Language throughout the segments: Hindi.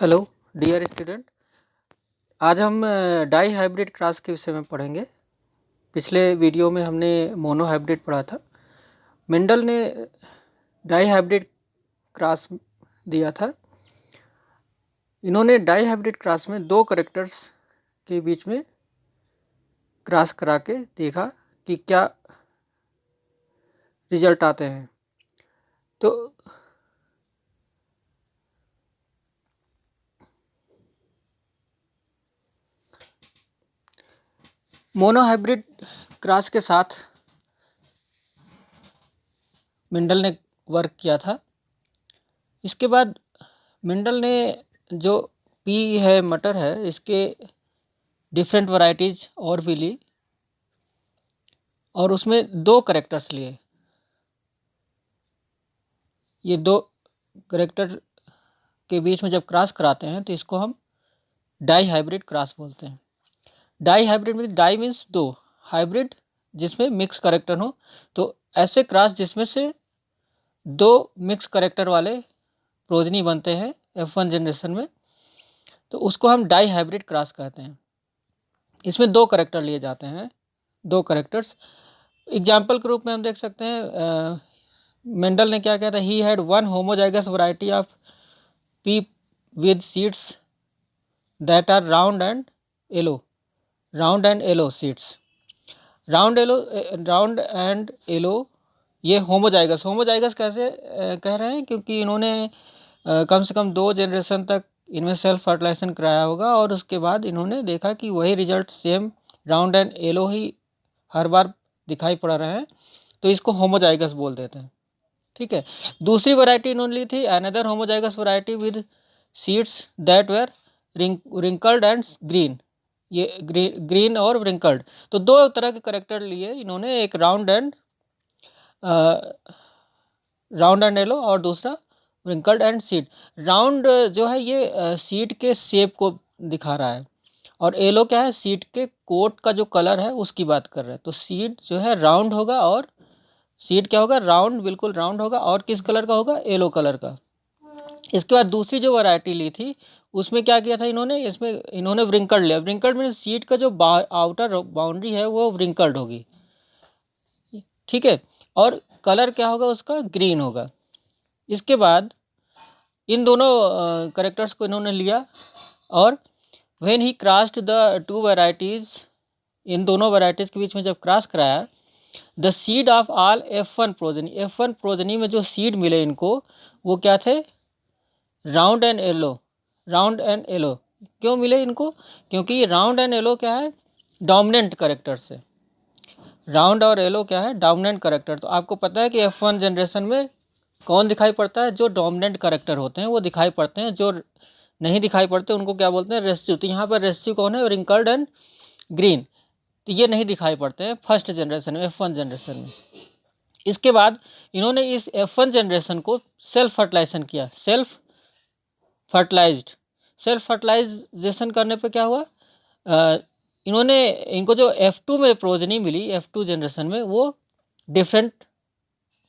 हेलो डियर स्टूडेंट, आज हम डाई हाइब्रिड क्रॉस के विषय में पढ़ेंगे। पिछले वीडियो में हमने मोनो हाइब्रिड पढ़ा था। मेंडल ने डाई हाइब्रिड क्रॉस दिया था। इन्होंने डाई हाइब्रिड क्रॉस में दो कैरेक्टर्स के बीच में क्रॉस करा के देखा कि क्या रिजल्ट आते हैं। तो मोनो हाइब्रिड क्रॉस के साथ मेंडल ने वर्क किया था। इसके बाद मेंडल ने जो पी है मटर है, इसके डिफरेंट वैरायटीज और भी ली और उसमें दो कैरेक्टर्स लिए। ये दो कैरेक्टर के बीच में जब क्रॉस कराते हैं तो इसको हम डाई हाइब्रिड क्रॉस बोलते हैं। डाई हाइब्रिड में डाई मीन्स दो, हाइब्रिड जिसमें मिक्स कैरेक्टर हो। तो ऐसे क्रॉस जिसमें से दो मिक्स कैरेक्टर वाले प्रोजनी बनते हैं F1 जनरेशन में, तो उसको हम डाई हाइब्रिड क्रॉस कहते हैं। इसमें दो कैरेक्टर लिए जाते हैं, दो कैरेक्टर्स। एग्जाम्पल के रूप में हम देख सकते हैं, मेंडल ने क्या किया था, he had one homozygous variety of pea with seeds that are round and yellow seeds. Round and yellow ये होमोजाइगस कैसे कह रहे हैं, क्योंकि इन्होंने कम से कम 2 जनरेशन तक इनमें सेल्फ फर्टिलाइजेशन कराया होगा और उसके बाद इन्होंने देखा कि वही result same round and yellow ही हर बार दिखाई पड़ रहे हैं, तो इसको होमोजाइगस बोल देते हैं। ठीक है। दूसरी वैरायटी इन्होंने ली थी another homozygous variety with seeds that were wrinkled and green. ये ग्रीन और रिंकल्ड, तो दो तरह के करेक्टर लिए इन्होंने, एक राउंड एंड येलो और दूसरा रिंकल्ड एंड सीड। राउंड जो है ये सीड के शेप को दिखा रहा है और येलो क्या है, सीड के कोट का जो कलर है उसकी बात कर रहे हैं। तो सीड जो है राउंड होगा और सीड क्या होगा, राउंड, बिल्कुल राउंड होगा और किस कलर का होगा, येलो कलर का। इसके बाद दूसरी जो वैरायटी ली थी उसमें क्या किया था इन्होंने, इसमें इन्होंने व्रिंकल्ड लिया। व्रिंकल्ड मीन सीड का जो आउटर बाउंड्री है वो व्रिंकल्ड होगी। ठीक है। और कलर क्या होगा उसका, ग्रीन होगा। इसके बाद इन दोनों करेक्टर्स को इन्होंने लिया और when he crossed the two varieties, इन दोनों वैरायटीज के बीच में जब क्रॉस कराया, the seed of all F1 progeny में जो सीड मिले इनको वो क्या थे, राउंड एंड येलो। क्यों मिले इनको, क्योंकि ये राउंड एंड येलो क्या है, डोमिनेंट करेक्टर से। राउंड और येलो क्या है, डोमिनेंट करेक्टर। तो आपको पता है कि F1 जनरेशन में कौन दिखाई पड़ता है, जो डोमिनेंट करेक्टर होते हैं वो दिखाई पड़ते हैं, जो नहीं दिखाई पड़ते उनको क्या बोलते हैं, रेस्क्यू। तो यहाँ पर रेस्क्यू कौन है, रिंकल्ड एंड ग्रीन, तो ये नहीं दिखाई पड़ते हैं फर्स्ट जनरेशन में, F1 जनरेशन में। इसके बाद इन्होंने इस F1 जनरेशन को सेल्फ फर्टिलाइजेशन करने पे क्या हुआ, इनको जो F2 में प्रोजनी मिली, F2 जनरेशन में, वो डिफरेंट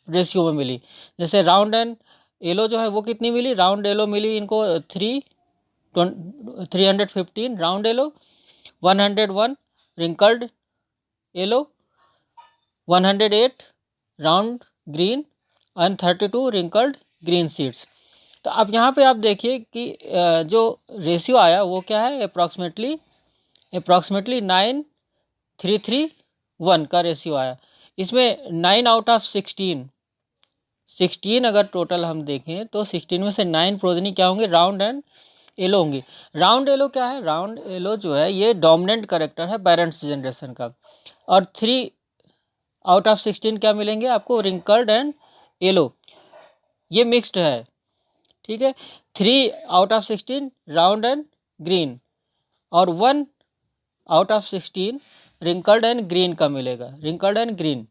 रेशियो में मिली। जैसे राउंड एंड येलो जो है वो कितनी मिली, राउंड येलो मिली इनको 315 round yellow, 101 wrinkled yellow, 108 round green and 32 wrinkled green seeds. तो अब यहाँ पे आप देखिए कि जो रेशियो आया वो क्या है, अप्रॉक्सीमेटली 9:3:1 का रेशियो आया। इसमें 9 आउट ऑफ 16 अगर टोटल हम देखें तो 16 में से 9 प्रोजनी क्या होंगे, राउंड एंड येलो होंगी। राउंड येलो क्या है, राउंड येलो जो है ये डोमिनेंट करेक्टर है पेरेंट्स जनरेशन का। और 3 आउट ऑफ 16 क्या मिलेंगे आपको, रिंकल्ड एंड येलो, ये मिक्स्ड है। ठीक है। 3 out of 16 round and green और 1 out of 16 wrinkled and green का मिलेगा, रिंकल्ड एंड ग्रीन।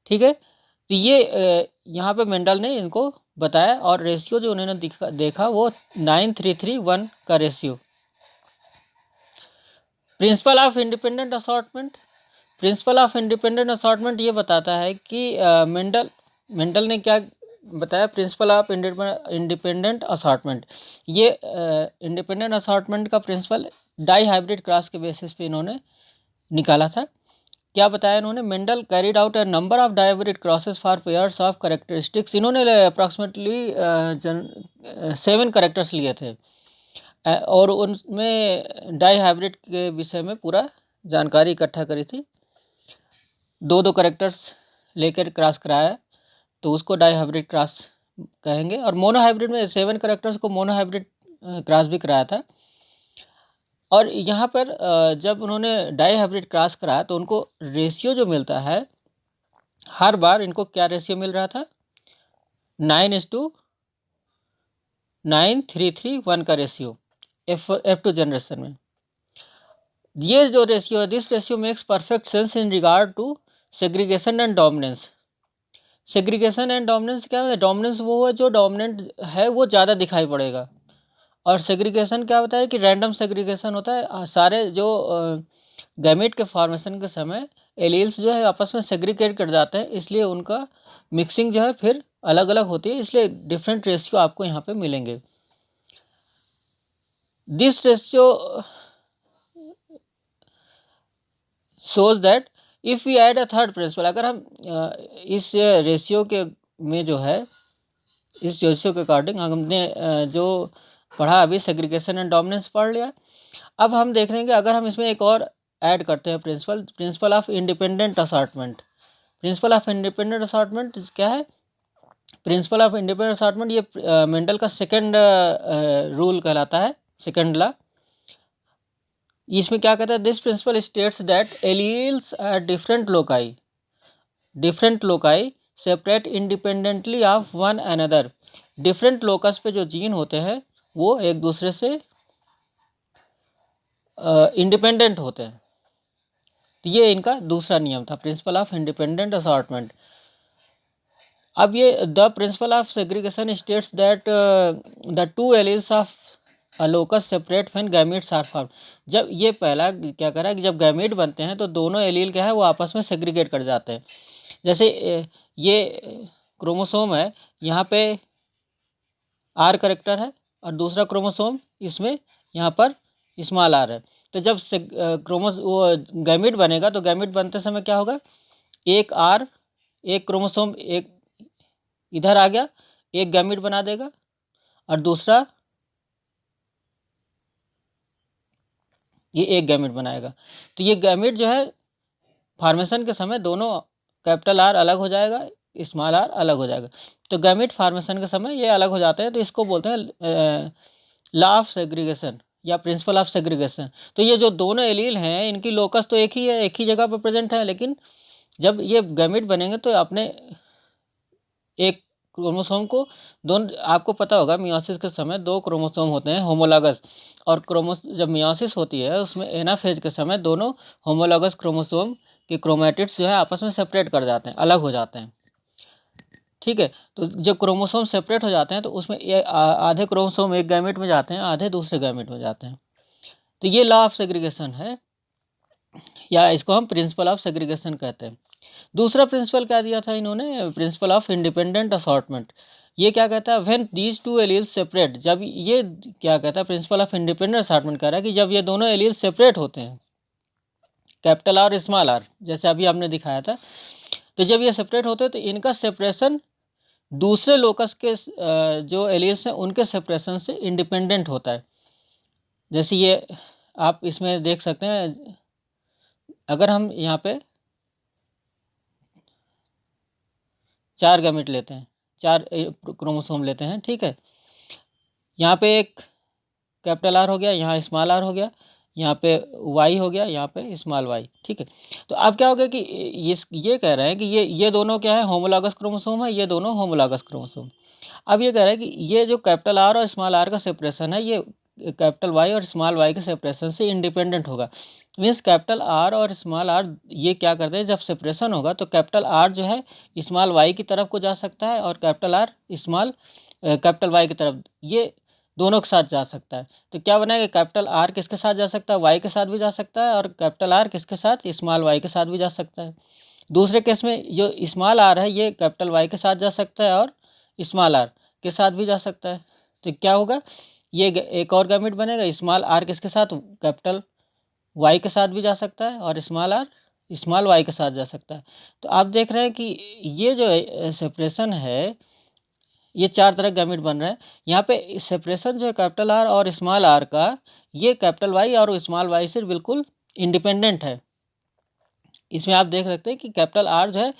ठीक है। तो ये यहाँ पे मेंडल ने इनको बताया और रेशियो जो उन्होंने देखा वो 9:3:1 का ratio. Principle of independent assortment ये बताता है कि मेंडल ने क्या बताया प्रिंसिपल ऑफ इंडिपेंडेंट असॉर्टमेंट। ये इंडिपेंडेंट असॉर्टमेंट का प्रिंसिपल डाई हाइब्रिड क्रॉस के बेसिस पे इन्होंने निकाला था। क्या बताया इन्होंने? Mendel carried out a number of dihybrid crosses for pairs of characteristics. इन्होंने अप्रॉक्सीमेटली 7 करेक्टर्स लिए थे और उनमें डाई हाइब्रिड के विषय में पूरा जानकारी इकट्ठा करी थी। 2 करेक्टर्स लेकर क्रॉस कराया तो उसको डाई हाइब्रिड क्रॉस कहेंगे। और मोनो हाइब्रिड में 7 करेक्टर्स को मोनो हाइब्रिड क्रॉस भी कराया था। और यहाँ पर जब उन्होंने डाई हाइब्रिड क्रॉस कराया तो उनको रेशियो जो मिलता है, हर बार इनको क्या रेशियो मिल रहा था? 9:9:3:3:1 का रेशियो F2 जनरेशन में। ये जो रेशियो है, this ratio makes perfect sense in regard to segregation and dominance. Segregation and dominance क्या है? डोमिनेंस वो है जो डोमिनेंट है वो ज़्यादा दिखाई पड़ेगा, और सेग्रीगेशन क्या होता है कि रैंडम सेग्रीगेशन होता है। सारे जो गैमेट के फॉर्मेशन के समय एलील्स जो है आपस में सेग्रीगेट कर जाते हैं, इसलिए उनका मिक्सिंग जो है फिर अलग अलग होती है, इसलिए डिफरेंट रेशियो आपको यहाँ पे मिलेंगे। This ratio shows that if we add a third principle, अगर हम इस रेशियो के में जो है, इस रेशियो के अकॉर्डिंग हमने जो पढ़ा अभी सेग्रीगेशन एंड डोमिनेंस पढ़ लिया। अब हम देख लेंगे अगर हम इसमें एक और ऐड करते हैं principal of independent assortment. Principal of independent assortment क्या है? प्रिंसिपल ऑफ इंडिपेंडेंट असॉर्टमेंट ये मेंडल का सेकंड रूल कहलाता है, सेकंड लॉ। इसमें क्या कहता है? This principle states that alleles at different loci separate independently of one another. Different locus पे जो जीन होते हैं वो एक दूसरे से इंडिपेंडेंट होते हैं। तो ये इनका दूसरा नियम था, प्रिंसिपल ऑफ इंडिपेंडेंट असॉर्टमेंट। अब ये the principle of segregation states that the 2 alleles of a locus separate when gametes are formed. जब ये पहला क्या करा है कि जब गैमीट बनते हैं तो दोनों एलील क्या है वो आपस में सेग्रीगेट कर जाते हैं। जैसे ये क्रोमोसोम है, यहाँ पे आर करेक्टर है और दूसरा क्रोमोसोम इसमें यहाँ पर स्मॉल आर है। तो जब से वो गैमीट बनेगा तो गैमीट बनते समय क्या होगा? एक आर, एक क्रोमोसोम एक इधर आ गया, एक गैमीट बना देगा, और दूसरा ये एक गैमीट बनाएगा। तो ये गैमीट जो है फॉर्मेशन के समय दोनों कैपिटल आर अलग हो जाएगा, स्मॉल आर अलग हो जाएगा। तो गैमीट फॉर्मेशन के समय ये अलग हो जाते हैं, तो इसको बोलते हैं लॉ ऑफ सेग्रीगेशन या प्रिंसिपल ऑफ सेग्रीगेशन। तो ये जो दोनों एलील हैं इनकी लोकस तो एक ही है, एक ही जगह पर प्रेजेंट है, लेकिन जब ये गैमीट बनेंगे तो अपने एक क्रोमोसोम को दोनों, आपको पता होगा मियोसिस के समय 2 क्रोमोसोम होते हैं होमोलॉगस, और जब मियोसिस होती है उसमें एनाफेज के समय दोनों होमोलॉगस क्रोमोसोम के क्रोमैटिड्स जो है आपस में सेपरेट कर जाते हैं, अलग हो जाते हैं। ठीक है, तो जब क्रोमोसोम सेपरेट हो जाते हैं तो उसमें आधे क्रोमोसोम एक गैमेट में जाते हैं, आधे दूसरे गैमेट में जाते हैं। तो ये लॉ ऑफ सेग्रीगेशन है, या इसको हम प्रिंसिपल ऑफ सेग्रीगेशन कहते हैं। दूसरा प्रिंसिपल क्या दिया था इन्होंने? Principal of independent assortment. ये क्या कहता है? व्हेन दीज 2 एलील्स सेपरेट, जब ये क्या कहता है? प्रिंसिपल ऑफ इंडिपेंडेंट असॉर्टमेंट कह रहा है कि जब ये दोनों एलील्स सेपरेट होते हैं, कैपिटल आर स्मॉल आर, जैसे अभी आपने दिखाया था, तो जब ये सेपरेट होते हैं तो इनका सेपरेशन दूसरे लोकस के जो एलील्स हैं उनके सेपरेशन से इंडिपेंडेंट होता है। जैसे ये आप इसमें देख सकते हैं, अगर हम यहाँ पे 4 गैमेट लेते हैं, 4 क्रोमोसोम लेते हैं, ठीक है, यहाँ पे एक कैपिटल आर हो गया, यहाँ स्मॉल आर हो गया, यहाँ पे वाई हो गया, यहाँ पे स्मॉल वाई, ठीक है। तो अब क्या हो गया कि ये कह रहे हैं कि ये दोनों क्या है? होमोलॉगस क्रोमोसोम है, ये दोनों होमोलॉगस क्रोमोसोम। अब ये कह रहा है कि ये जो कैपिटल आर और स्मॉल आर का सेपरेशन है ये कैपिटल वाई और स्मॉल वाई के सेपरेशन से इंडिपेंडेंट होगा। मीन्स कैपिटल आर और स्मॉल आर ये क्या करते हैं? जब सेपरेशन होगा तो कैपिटल आर जो है स्मॉल वाई की तरफ को जा सकता है, और capital R small capital Y की तरफ, ये दोनों के साथ जा सकता है। तो क्या बनाएगा? कैपिटल आर किसके साथ जा सकता है? वाई के साथ भी जा सकता है, और कैपिटल आर किसके साथ? स्मॉल वाई के साथ भी जा सकता है। दूसरे केस में जो स्मॉल आर है ये कैपिटल वाई के साथ जा सकता है और स्मॉल आर के साथ भी जा सकता है। तो क्या होगा, ये एक और गैमेट बनेगा, स्मॉल आर किसके साथ, कैपिटल वाई के साथ भी जा सकता है, और स्मॉल आर स्मॉल वाई के साथ जा सकता है। तो आप देख रहे हैं कि ये जो सेपरेशन है, ये चार तरह गैमेट बन रहे हैं। यहाँ पे सेपरेशन जो है कैपिटल आर और स्मॉल आर का, ये कैपिटल वाई और स्मॉल वाई से बिल्कुल इंडिपेंडेंट है। इसमें आप देख सकते हैं कि कैपिटल आर जो है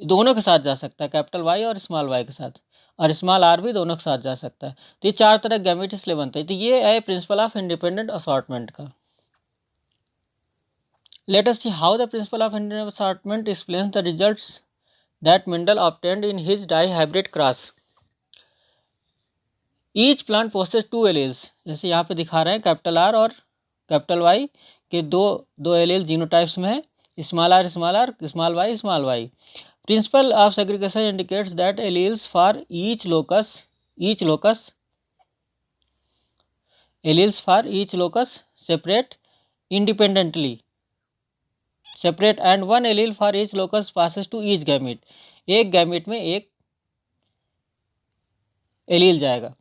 दोनों के साथ जा सकता है, कैपिटल वाई और स्मॉल वाई के साथ, और स्मॉल आर भी दोनों के साथ जा सकता है। तो ये चार तरह गैमेट इसलिए बनते हैं। तो ये है प्रिंसिपल ऑफ इंडिपेंडेंट असॉर्टमेंट का। Let us see how the principle of independent assortment explains the results that Mendel obtained in his dihybrid cross. Each plant possesses two alleles, जैसे यहाँ पे दिखा रहे हैं कैपिटल आर और कैपिटल वाई के दो एलील जीनोटाइप्स में है, small are small y. Principle of segregation indicates that alleles for each locus separate and one allele for each locus passes to each gamete. एक गैमेट में एक एलील जाएगा।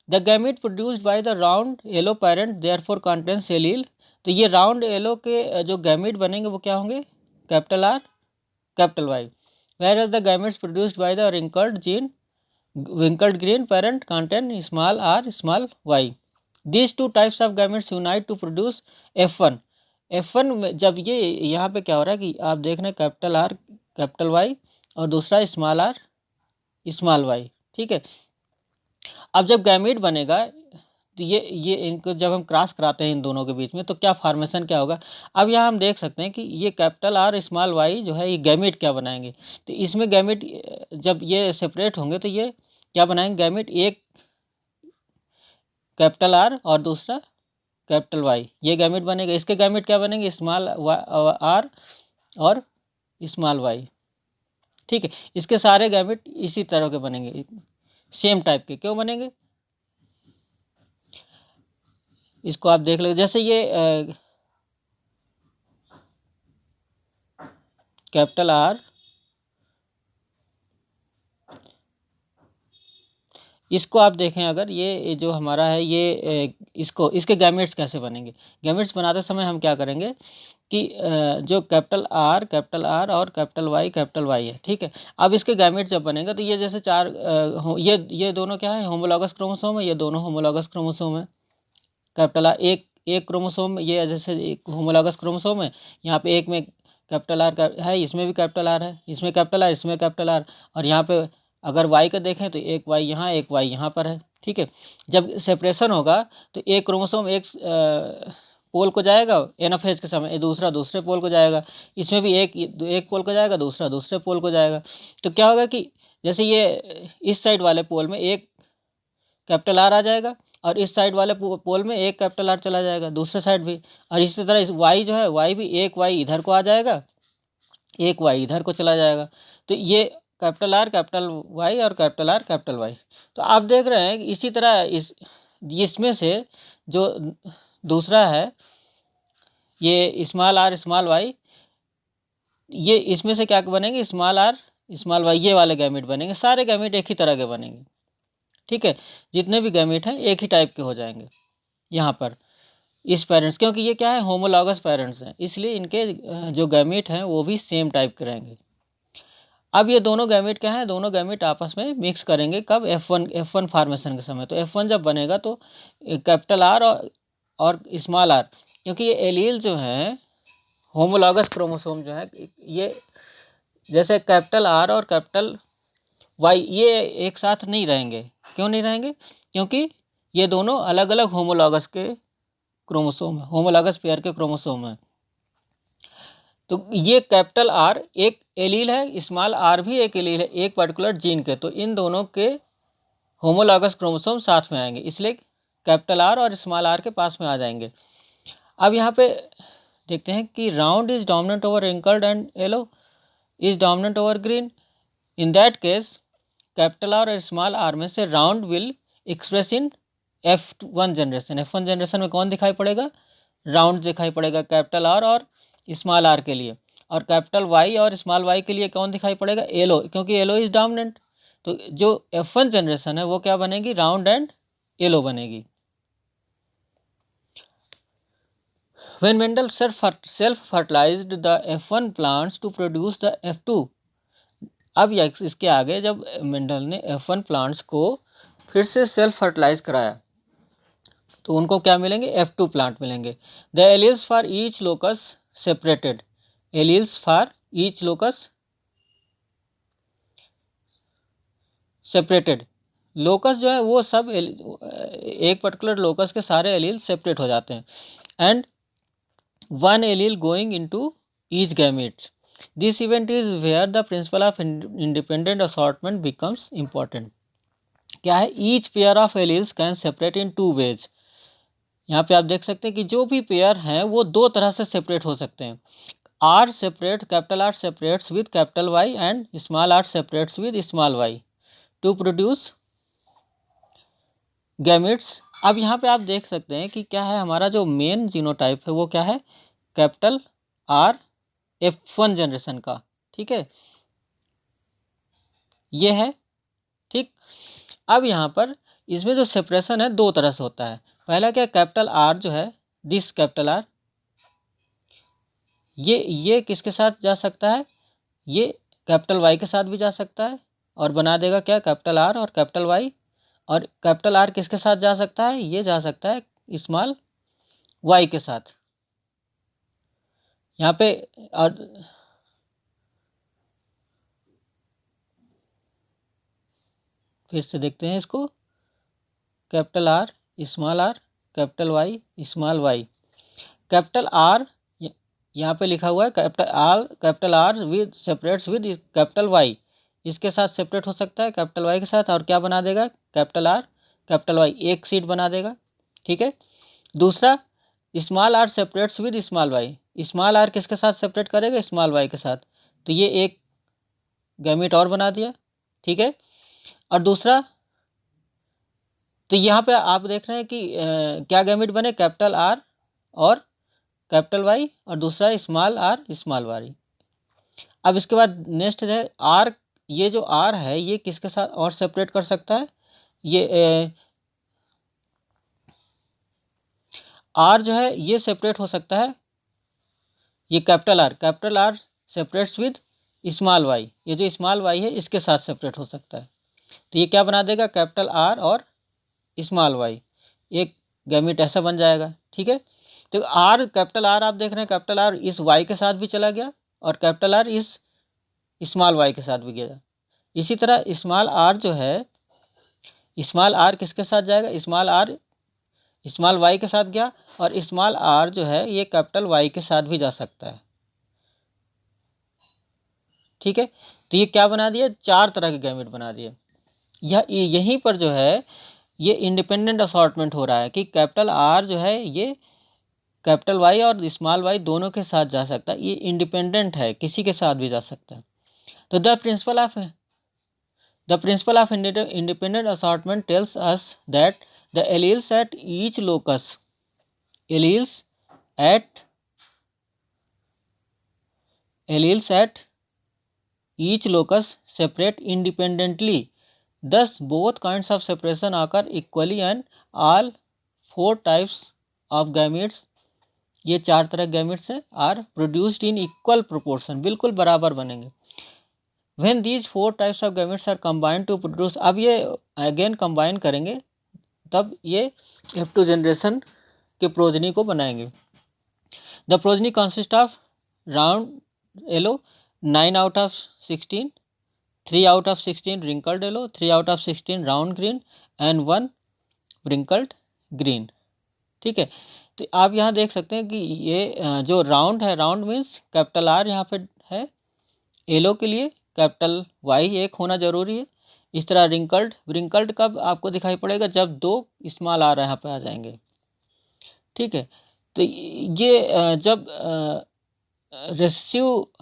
The gamete produced by the round yellow parent therefore contains allele. तो ये राउंड येलो के जो गैमेट बनेंगे वो क्या होंगे, capital R capital Y. whereas the gametes produced by the wrinkled green parent contain small r small y. These two types of gametes unite to produce F1. F1 में जब ये यहाँ पे क्या हो रहा है कि आप देख रहे हैं कैपिटल आर कैपिटल वाई और दूसरा स्मॉल आर स्मॉल वाई, ठीक है। अब जब गैमेट बनेगा तो ये इनको जब हम क्रॉस कराते हैं इन दोनों के बीच में, तो क्या फॉर्मेशन क्या होगा। अब यहाँ हम देख सकते हैं कि ये कैपिटल आर स्मॉल वाई जो है ये गैमेट क्या बनाएंगे। तो इसमें गैमेट जब ये सेपरेट होंगे तो ये क्या बनाएंगे, गैमेट एक कैपिटल आर और दूसरा कैपिटल वाई, ये गैमेट बनेगा। इसके गैमेट क्या बनेंगे, स्मॉल आर और स्मॉल वाई, ठीक है। इसके सारे गैमेट इसी तरह के बनेंगे, सेम टाइप के क्यों बनेंगे, इसको आप देख लो। जैसे ये कैपिटल आर, इसको आप देखें अगर ये जो हमारा है ये इसके गैमेट्स कैसे बनेंगे। गैमेट्स बनाते समय हम क्या करेंगे कि जो कैपिटल आर और कैपिटल वाई है, ठीक है। अब इसके गैमेट्स जब बनेंगे तो ये जैसे चार ये दोनों क्या है, होमोलॉगस क्रोमोसोम है, ये दोनों होमोलॉगस क्रोमोसोम है। कैपिटल आर एक क्रोमोसोम, ये जैसे एक होमोलॉगस क्रोमोसोम है, यहाँ पे एक में कैपिटल आर है, इसमें भी कैपिटल आर है, इसमें कैपिटल आर, इसमें कैपिटल आर, और यहाँ पे अगर वाई का देखें तो एक वाई यहाँ एक वाई यहाँ पर है, ठीक है। जब सेपरेशन होगा तो एक क्रोमोसोम एक पोल को जाएगा एनाफेज के समय, दूसरा दूसरे पोल को जाएगा, इसमें भी एक पोल को जाएगा, दूसरा दूसरे पोल को जाएगा। तो क्या होगा कि जैसे ये इस साइड वाले पोल में एक कैपिटल आर आ जाएगा और इस साइड वाले पोल में एक कैपिटल आर चला जाएगा, दूसरे साइड भी। और इसी तरह इस वाई जो है, वाई भी एक वाई इधर को आ जाएगा, एक वाई इधर को चला जाएगा। तो ये कैपिटल आर कैपिटल वाई और कैपिटल आर कैपिटल वाई। तो आप देख रहे हैं इसी तरह इसमें से जो दूसरा है ये स्मॉल आर स्मॉल वाई, ये इसमें से क्या बनेंगे, स्मॉल आर स्मॉल वाई, ये वाले गैमेट बनेंगे। सारे गैमेट एक ही तरह के बनेंगे, ठीक है। जितने भी गैमेट हैं एक ही टाइप के हो जाएंगे यहाँ पर इस पेरेंट्स, क्योंकि ये क्या है, होमोलॉगस पेरेंट्स हैं, इसलिए इनके जो गैमेट हैं वो भी सेम टाइप के रहेंगे। अब ये दोनों गैमेट क्या है, दोनों गैमेट आपस में मिक्स करेंगे कब, F1 फार्मेशन के समय। तो F1 जब बनेगा तो कैपिटल आर और स्मॉल आर, क्योंकि ये एलील जो है होमोलॉगस क्रोमोसोम जो है, ये जैसे कैपिटल आर और कैपिटल वाई ये एक साथ नहीं रहेंगे। क्यों नहीं रहेंगे, क्योंकि ये दोनों अलग अलग होमोलॉगस के क्रोमोसोम है, होमोलॉगस पेयर के क्रोमोसोम है। तो ये कैपिटल आर एक एलील है, स्मॉल आर भी एक एलील है एक पर्टिकुलर जीन के, तो इन दोनों के होमोलॉगस क्रोमोसोम साथ में आएंगे, इसलिए कैपिटल आर और स्मॉल आर के पास में आ जाएंगे। अब यहाँ पे देखते हैं कि round is dominant over wrinkled and yellow is dominant over green. In that case capital R और स्मॉल आर में से round will express in F1 generation. F1 generation में कौन दिखाई पड़ेगा, राउंड दिखाई पड़ेगा कैपिटल आर और स्मॉल आर के लिए। और कैपिटल वाई और स्मॉल वाई के लिए कौन दिखाई पड़ेगा, येलो, क्योंकि येलो इज डोमिनेंट। तो जो F1 जनरेशन है वो क्या बनेगी, राउंड एंड येलो बनेगी। When Mendel self-fertilized the F1 plants to produce the F2, अब इसके आगे जब मेंडल ने F1 प्लांट्स को फिर से सेल्फ फर्टिलाइज कराया तो उनको क्या मिलेंगे, F2 प्लांट मिलेंगे। The alleles for each locus separated, alleles for each locus separated, locus जो है वो सब एक पर्टिकुलर लोकस के सारे एलील सेपरेट हो जाते हैं। And one allele going into each gamete. This event is where the principle of independent assortment becomes important. क्या है, each pair of alleles can separate in two ways. यहाँ पे आप देख सकते हैं कि जो भी पेयर हैं वो दो तरह से सेपरेट हो सकते हैं। R separate, capital R separates with capital Y and small r separates with small y to produce gametes. अब यहाँ पे आप देख सकते हैं कि क्या है, हमारा जो मेन जीनोटाइप है वो क्या है, कैपिटल R F1 जनरेशन का, ठीक है, ये है, ठीक। अब यहाँ पर इसमें जो सेपरेशन है दो तरह से होता है। पहला क्या, कैपिटल R जो है, दिस कैपिटल R, ये किसके साथ जा सकता है, ये कैपिटल Y के साथ भी जा सकता है और बना देगा क्या, कैपिटल R और कैपिटल Y। और कैपिटल R किसके साथ जा सकता है, ये जा सकता है स्मॉल y के साथ। यहाँ पे और फिर से देखते हैं इसको, capital R small r, capital Y small y। Capital R यहाँ पे लिखा हुआ है capital R with separates with capital Y, इसके साथ सेपरेट हो सकता है कैपिटल Y के साथ, और क्या बना देगा, कैपिटल R कैपिटल Y, एक सीट बना देगा, ठीक है। दूसरा, small r separates with small y, small r किसके साथ सेपरेट करेगा, स्मॉल y के साथ, तो ये एक गैमेट और बना दिया, ठीक है। और दूसरा, तो यहाँ पे आप देख रहे हैं कि क्या गैमेट बने, कैपिटल R और कैपिटल Y और दूसरा स्मॉल r स्मॉल y। अब इसके बाद नेक्स्ट है R, ये जो R है ये किसके साथ और सेपरेट कर सकता है, ये R जो है ये सेपरेट हो सकता है, ये capital R separates with small y, ये जो स्मॉल y है इसके साथ सेपरेट हो सकता है, तो ये क्या बना देगा, कैपिटल R और स्मॉल y, एक गैमेट ऐसा बन जाएगा, ठीक है। तो कैपिटल R आप देख रहे हैं, कैपिटल R इस y के साथ भी चला गया और कैपिटल R इस स्मॉल y के साथ भी गया। इसी तरह स्मॉल r जो है, स्मॉल r किसके साथ जाएगा, स्मॉल r स्मॉल y के साथ गया, और स्मॉल r जो है ये कैपिटल Y के साथ भी जा सकता है, ठीक है। तो ये क्या बना दिया, चार तरह के गैमेट बना दिए। यहीं पर जो है ये इंडिपेंडेंट असॉर्टमेंट हो रहा है कि कैपिटल R जो है ये कैपिटल Y और स्मॉल y दोनों के साथ जा सकता है, ये इंडिपेंडेंट है, किसी के साथ भी जा सकता है। तो the principle of independent assortment tells us that the alleles at each locus, alleles at each locus separate independently. Thus, both kinds of separation occur equally and all four types of gametes, ये चार तरह गैमेट्स हैं, are produced in equal proportion, बिल्कुल बराबर बनेंगे। When these four types of gametes are combined to produce, अब ये अगेन कंबाइन करेंगे तब ये F2 जनरेशन के प्रोजनी को बनाएंगे। The progeny consist of round yellow 9 out of 16, 3 out of 16 wrinkled yellow, 3 out of 16 round green and 1 wrinkled green, ठीक है। तो आप यहाँ देख सकते हैं कि ये जो राउंड है, राउंड मीन्स कैपिटल R यहाँ पे है, येलो के लिए कैपिटल Y एक होना जरूरी है। इस तरह रिंकल्ड कब आपको दिखाई पड़ेगा, जब दो स्मॉल R यहाँ पे आ जाएंगे, ठीक है। तो ये जब रेशियो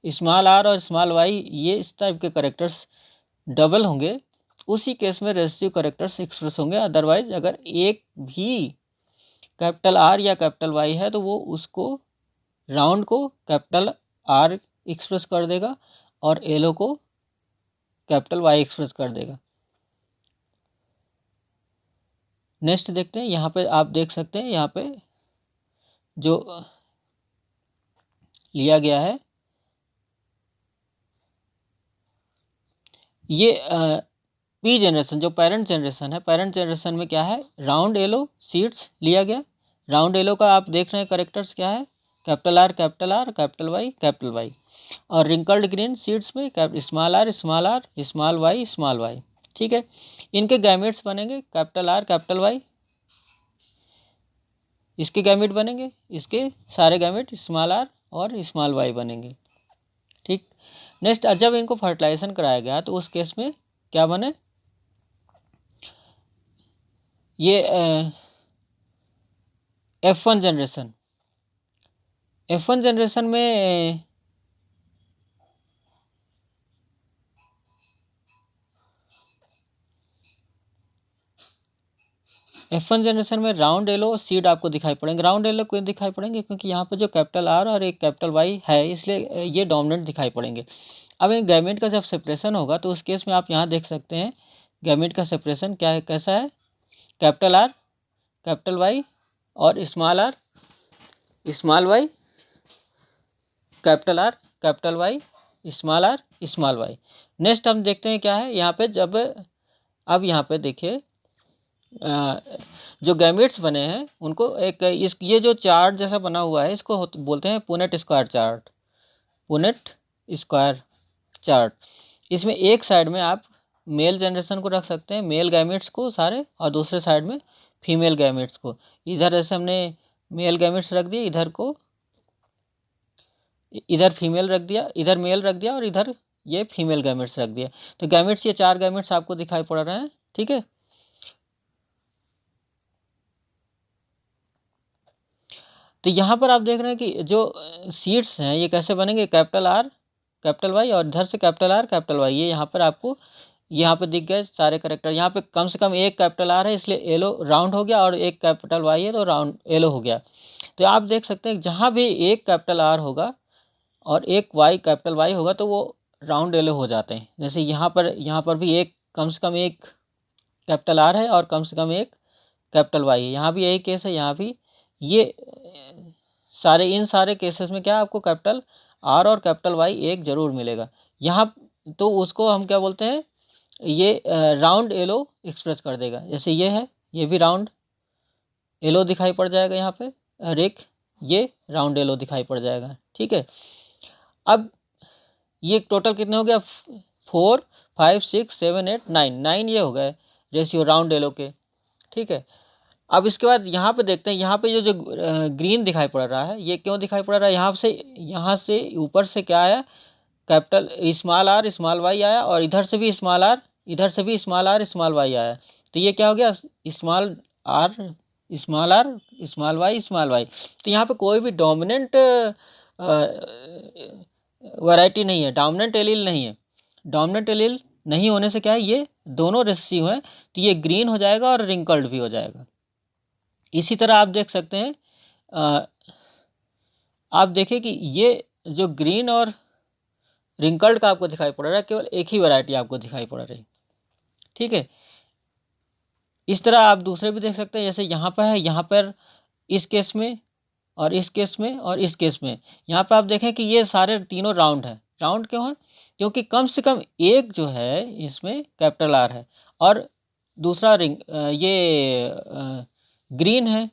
स्मॉल r और स्मॉल y ये इस टाइप के करेक्टर्स डबल होंगे, उसी केस में रेशियो करेक्टर्स एक्सप्रेस होंगे। अदरवाइज अगर एक भी कैपिटल R या कैपिटल Y है तो वो उसको राउंड को कैपिटल R एक्सप्रेस कर देगा और येलो को कैपिटल वाई एक्सप्रेस कर देगा। नेक्स्ट देखते हैं, यहाँ पे आप देख सकते हैं, यहाँ पे जो लिया गया है ये पी जनरेशन, जो पेरेंट जनरेशन है, पेरेंट जनरेशन में क्या है, राउंड येलो सीड्स लिया गया। राउंड येलो का आप देख रहे हैं करेक्टर्स क्या है, capital R capital R capital Y capital Y. और रिंकल्ड ग्रीन सीड्स में small are small are small Y small y. ठीक है, इनके गैमेट्स बनेंगे कैपिटल आर कैपिटल वाई, इसके गैमेट बनेंगे, इसके सारे गैमेट स्मॉल आर और स्मॉल वाई बनेंगे। ठीक, नेक्स्ट जब इनको फर्टिलाइजेशन कराया गया तो उस केस में क्या बने, ये F1 जनरेशन, F1 जनरेशन में F1 जनरेशन में राउंड येलो सीड आपको दिखाई पड़ेंगे। राउंड येलो क्यों दिखाई पड़ेंगे, क्योंकि यहाँ पे जो कैपिटल आर और एक कैपिटल वाई है, इसलिए ये डोमिनेंट दिखाई पड़ेंगे। अब इन गैमेट का जब सेपरेशन होगा तो उस केस में आप यहाँ देख सकते हैं गैमेट का सेपरेशन क्या है, कैसा है, कैपिटल आर कैपिटल वाई और small are small y, capital R capital Y small are small y. Next हम देखते हैं क्या है यहाँ पे, जब अब यहाँ पे देखिए जो गैमेट्स बने हैं उनको एक ये जो चार्ट जैसा बना हुआ है इसको बोलते हैं Punnett square chart, Punnett square chart. इसमें एक साइड में आप मेल जनरेशन को रख सकते हैं, मेल गैमेट्स को सारे, और दूसरे साइड में फीमेल गैमेट्स को। इधर जैसे हमने मेल गैमेट्स रख दिए, इधर को इधर फीमेल रख दिया, इधर मेल रख दिया और इधर ये फीमेल गैमेट्स रख दिया। तो गैमेट्स ये 4 गैमेट्स आपको दिखाई पड़ रहे हैं। ठीक है, तो यहाँ पर आप देख रहे हैं कि जो सीड्स हैं ये कैसे बनेंगे, कैपिटल आर कैपिटल वाई और इधर से कैपिटल आर कैपिटल वाई। ये यहाँ पर आपको यहाँ पे दिख गए सारे करेक्टर। यहाँ पे कम से कम एक कैपिटल आर है इसलिए येलो राउंड हो गया, और एक कैपिटल वाई है तो राउंड येलो हो गया। तो आप देख सकते हैं जहाँ भी एक कैपिटल आर होगा और एक वाई कैपिटल वाई होगा तो वो राउंड येलो हो जाते हैं। जैसे यहाँ पर भी एक कम से कम एक कैपिटल आर है और कम से कम एक कैपिटल वाई है। यहाँ भी यही केस है, यहाँ भी ये सारे इन सारे केसेस में क्या आपको कैपिटल आर और कैपिटल वाई एक जरूर मिलेगा। यहाँ तो उसको हम क्या बोलते हैं, ये राउंड येलो एक्सप्रेस कर देगा। जैसे ये है, ये भी राउंड येलो दिखाई पड़ जाएगा यहाँ पे, और एक ये राउंड येलो दिखाई पड़ जाएगा। ठीक है, अब ये टोटल कितने हो गया, 4 5 6 7 8 9 ये हो गए रेशियो राउंड येलो के। ठीक है, अब इसके बाद यहाँ पे देखते हैं, यहाँ पे जो ग्रीन दिखाई पड़ रहा है ये क्यों दिखाई पड़ रहा है, यहाँ से ऊपर से क्या आया, capital small are small Y आया, और इधर से भी स्मॉल आर इधर से भी स्मॉल आर स्मॉल वाई आया। तो ये क्या हो गया, small are small are small Y small Y. तो यहाँ पे कोई भी डोमिनेंट वैरायटी नहीं है, डोमिनेंट एलील नहीं है। डोमिनेंट एलील नहीं होने से क्या है, ये दोनों रिसेसिव हैं तो ये ग्रीन हो जाएगा और रिंकल्ड भी हो जाएगा। इसी तरह आप देख सकते हैं, आप देखें कि ये जो ग्रीन और रिंकल्ड का आपको दिखाई पड़ रहा है, केवल एक ही वैरायटी आपको दिखाई पड़ रही। ठीक है, इस तरह आप दूसरे भी देख सकते हैं, जैसे यहाँ पर है, यहाँ पर इस केस में और इस केस में और इस केस में, यहाँ पर आप देखें कि ये सारे तीनों राउंड हैं। राउंड क्यों है, क्योंकि कम से कम एक जो है इसमें कैपिटल आर है और दूसरा ये ग्रीन है,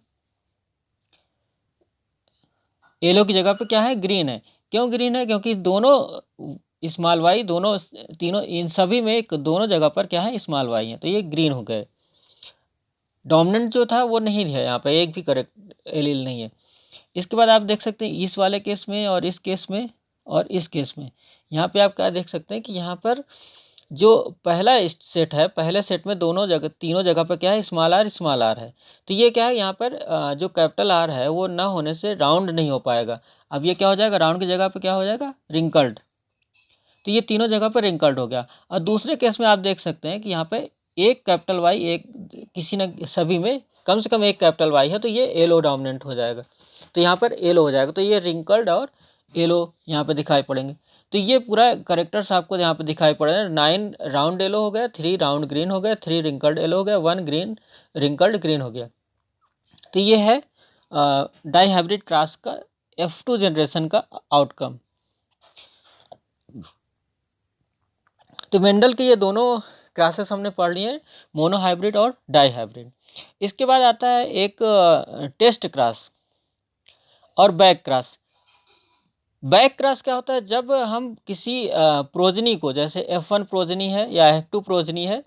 येलो की जगह पे क्या है, ग्रीन है। क्यों ग्रीन है, क्योंकि दोनों स्मॉल वाई, दोनों तीनों इन सभी में एक दोनों जगह पर क्या है, स्मॉल वाई है, तो ये ग्रीन हो गए। डोमिनेंट जो था वो नहीं है, यहाँ पे एक भी करेक्ट एलील नहीं है। इसके बाद आप देख सकते हैं इस वाले केस में और इस केस में और इस केस में, यहाँ पे आप क्या देख सकते हैं कि यहाँ पर जो पहला सेट है, पहले सेट में दोनों जगह तीनों जगह पर क्या है, स्मॉल आर है। तो ये क्या है, यहाँ पर जो कैपिटल आर है वो ना होने से राउंड नहीं हो पाएगा। अब ये क्या हो जाएगा, राउंड की जगह पे क्या हो जाएगा, रिंकल्ड। तो ये तीनों जगह पर रिंकल्ड हो गया। और दूसरे केस में आप देख सकते हैं कि यहाँ पे एक कैपिटल वाई, एक किसी न सभी में कम से कम एक कैपिटल वाई है, तो ये येलो डोमिनेंट हो जाएगा। तो यहाँ पर येलो हो जाएगा, तो ये रिंकल्ड और येलो यहाँ पे दिखाई पड़ेंगे। तो तो ये पूरा करेक्टर्स आपको यहाँ पे दिखाई पड़ रहे हैं। 9 राउंड येलो हो गया, 3 राउंड ग्रीन हो गया, 3 रिंकल्ड येलो हो गया, 1 ग्रीन रिंकल्ड ग्रीन हो गया। तो ये है डाई हाइब्रिड क्रॉस का F2 जनरेशन का आउटकम। तो मेंडल के ये दोनों क्लासेस हमने पढ़ लिए हैं, मोनो हाइब्रिड और डाई हाइब्रिड। इसके बाद आता है एक टेस्ट क्रॉस और बैक क्रॉस। बैक क्रॉस क्या होता है, जब हम किसी प्रोजनी को, जैसे F1 प्रोजनी है या F2 प्रोजनी है,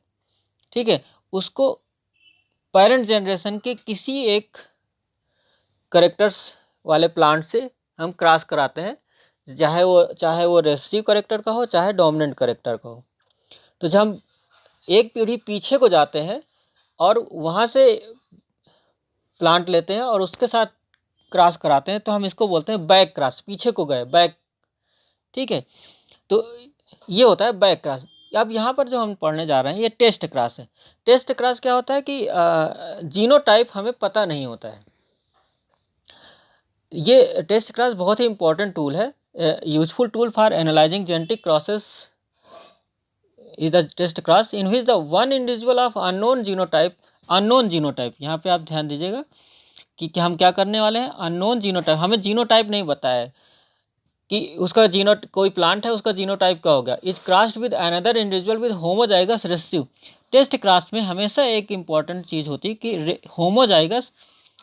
ठीक है, उसको पेरेंट जनरेशन के किसी एक करेक्टर्स वाले प्लांट से हम क्रॉस कराते हैं, चाहे वो रेसेसिव करेक्टर का हो, चाहे डोमिनेंट करेक्टर का हो। तो जब हम एक पीढ़ी पीछे को जाते हैं और वहाँ से प्लांट लेते हैं और उसके साथ क्रॉस कराते हैं, तो हम इसको बोलते हैं बैक क्रॉस, पीछे को गए, बैक, ठीक है। तो ये होता है बैक क्रॉस। अब यहाँ पर जो हम पढ़ने जा रहे हैं ये टेस्ट क्रॉस है। टेस्ट क्रॉस क्या होता है कि जीनोटाइप हमें पता नहीं होता है। ये टेस्ट क्रॉस बहुत ही इंपॉर्टेंट टूल है, useful tool for analysing genetic crosses is the test cross in which the one individual of unknown genotype. यहाँ पे आप ध्यान दीजिएगा कि हम क्या करने वाले हैं, अननोन जीनोटाइप। हमें जीनोटाइप नहीं बताया है कि उसका कोई प्लांट है उसका जीनोटाइप क्या हो गया, is crossed with another individual with homozygous recessive. Test cross में हमेशा एक इंपॉर्टेंट चीज़ होती है कि होमोजाइगस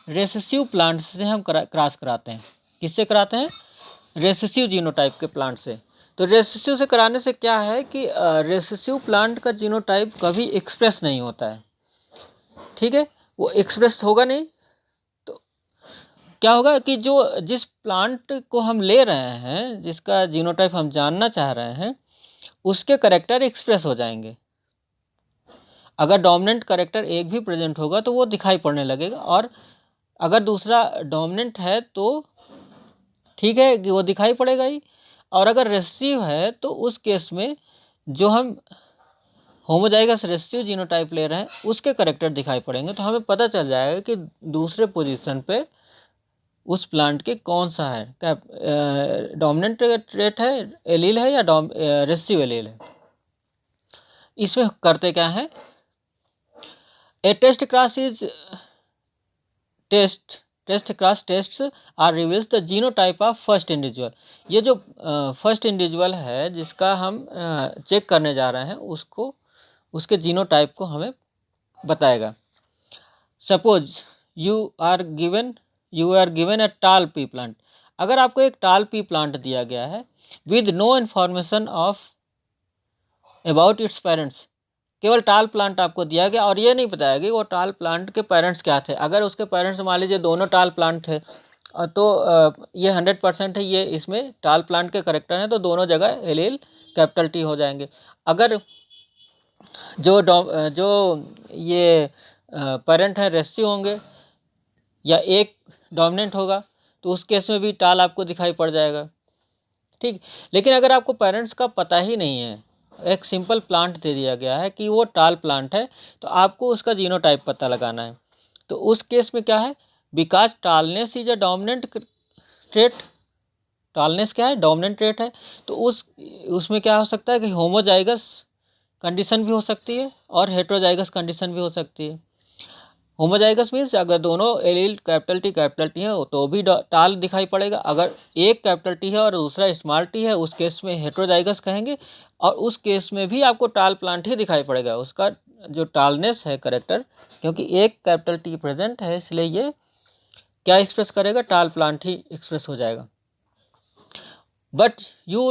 रेसेसिव प्लांट से हम क्रॉस कराते हैं। किससे कराते हैं, रेसेसिव जीनोटाइप के प्लांट से। तो रेसेसिव से कराने से क्या है कि रेसेसिव प्लांट का जीनोटाइप कभी एक्सप्रेस नहीं होता है, ठीक है, वो एक्सप्रेस होगा नहीं। तो क्या होगा कि जिस प्लांट को हम ले रहे हैं, जिसका जीनोटाइप हम जानना चाह रहे हैं, उसके करेक्टर एक्सप्रेस हो जाएंगे। अगर डोमिनेंट करेक्टर एक भी प्रेजेंट होगा तो वो दिखाई पड़ने लगेगा, और अगर दूसरा डोमिनेंट है तो ठीक है कि वो दिखाई पड़ेगा ही। और अगर रेसेसिव है तो उस केस में जो हम होमोजाइगस रेसेसिव जीनोटाइप ले रहे हैं उसके करेक्टर दिखाई पड़ेंगे। तो हमें पता चल जाएगा कि दूसरे पोजीशन पे उस प्लांट के कौन सा है, क्या डोमिनेंट ट्रेट है, एलील है, या रेसेसिव एलील है। इसमें करते क्या है, a test cross is test cross test are reveals the genotype of first individual. ये जो फर्स्ट इंडिविजुअल है जिसका हम चेक करने जा रहे हैं, उसको उसके जीनोटाइप को हमें बताएगा। Suppose you are given a tall pea plant. अगर आपको एक टाल पी प्लांट दिया गया है with no information of about its parents, केवल टाल प्लांट आपको दिया गया और ये नहीं बताया कि वो टाल प्लांट के पेरेंट्स क्या थे। अगर उसके पेरेंट्स मान लीजिए दोनों टाल प्लांट थे, तो ये 100% है, ये इसमें टाल प्लांट के करेक्टर हैं, तो दोनों जगह एलील कैपिटल टी हो जाएंगे। अगर जो ये पेरेंट है रेसेसिव होंगे या एक डोमिनेंट होगा, तो उस केस में भी टाल आपको दिखाई पड़ जाएगा, ठीक। लेकिन अगर आपको पेरेंट्स का पता ही नहीं है, एक सिंपल प्लांट दे दिया गया है कि वो टाल प्लांट है, तो आपको उसका जीनोटाइप पता लगाना है। तो उस केस में क्या है, because tallness is a dominant trait, tallness क्या है, डोमिनेंट ट्रेट है, तो उसमें क्या हो सकता है कि होमोजाइगस कंडीशन भी हो सकती है और हेट्रोजाइगस कंडीशन भी हो सकती है। होमोजाइगस मीन्स अगर दोनों एलील कैपिटल टी है तो भी टाल दिखाई पड़ेगा। अगर एक कैपिटल टी है और दूसरा स्मॉल टी है, उस केस में हेट्रोजाइगस कहेंगे, और उस केस में भी आपको टाल प्लांट ही दिखाई पड़ेगा, उसका जो टालनेस है करेक्टर, क्योंकि एक कैपिटल टी प्रेजेंट है इसलिए ये क्या एक्सप्रेस करेगा, टाल प्लांट ही एक्सप्रेस हो जाएगा। But you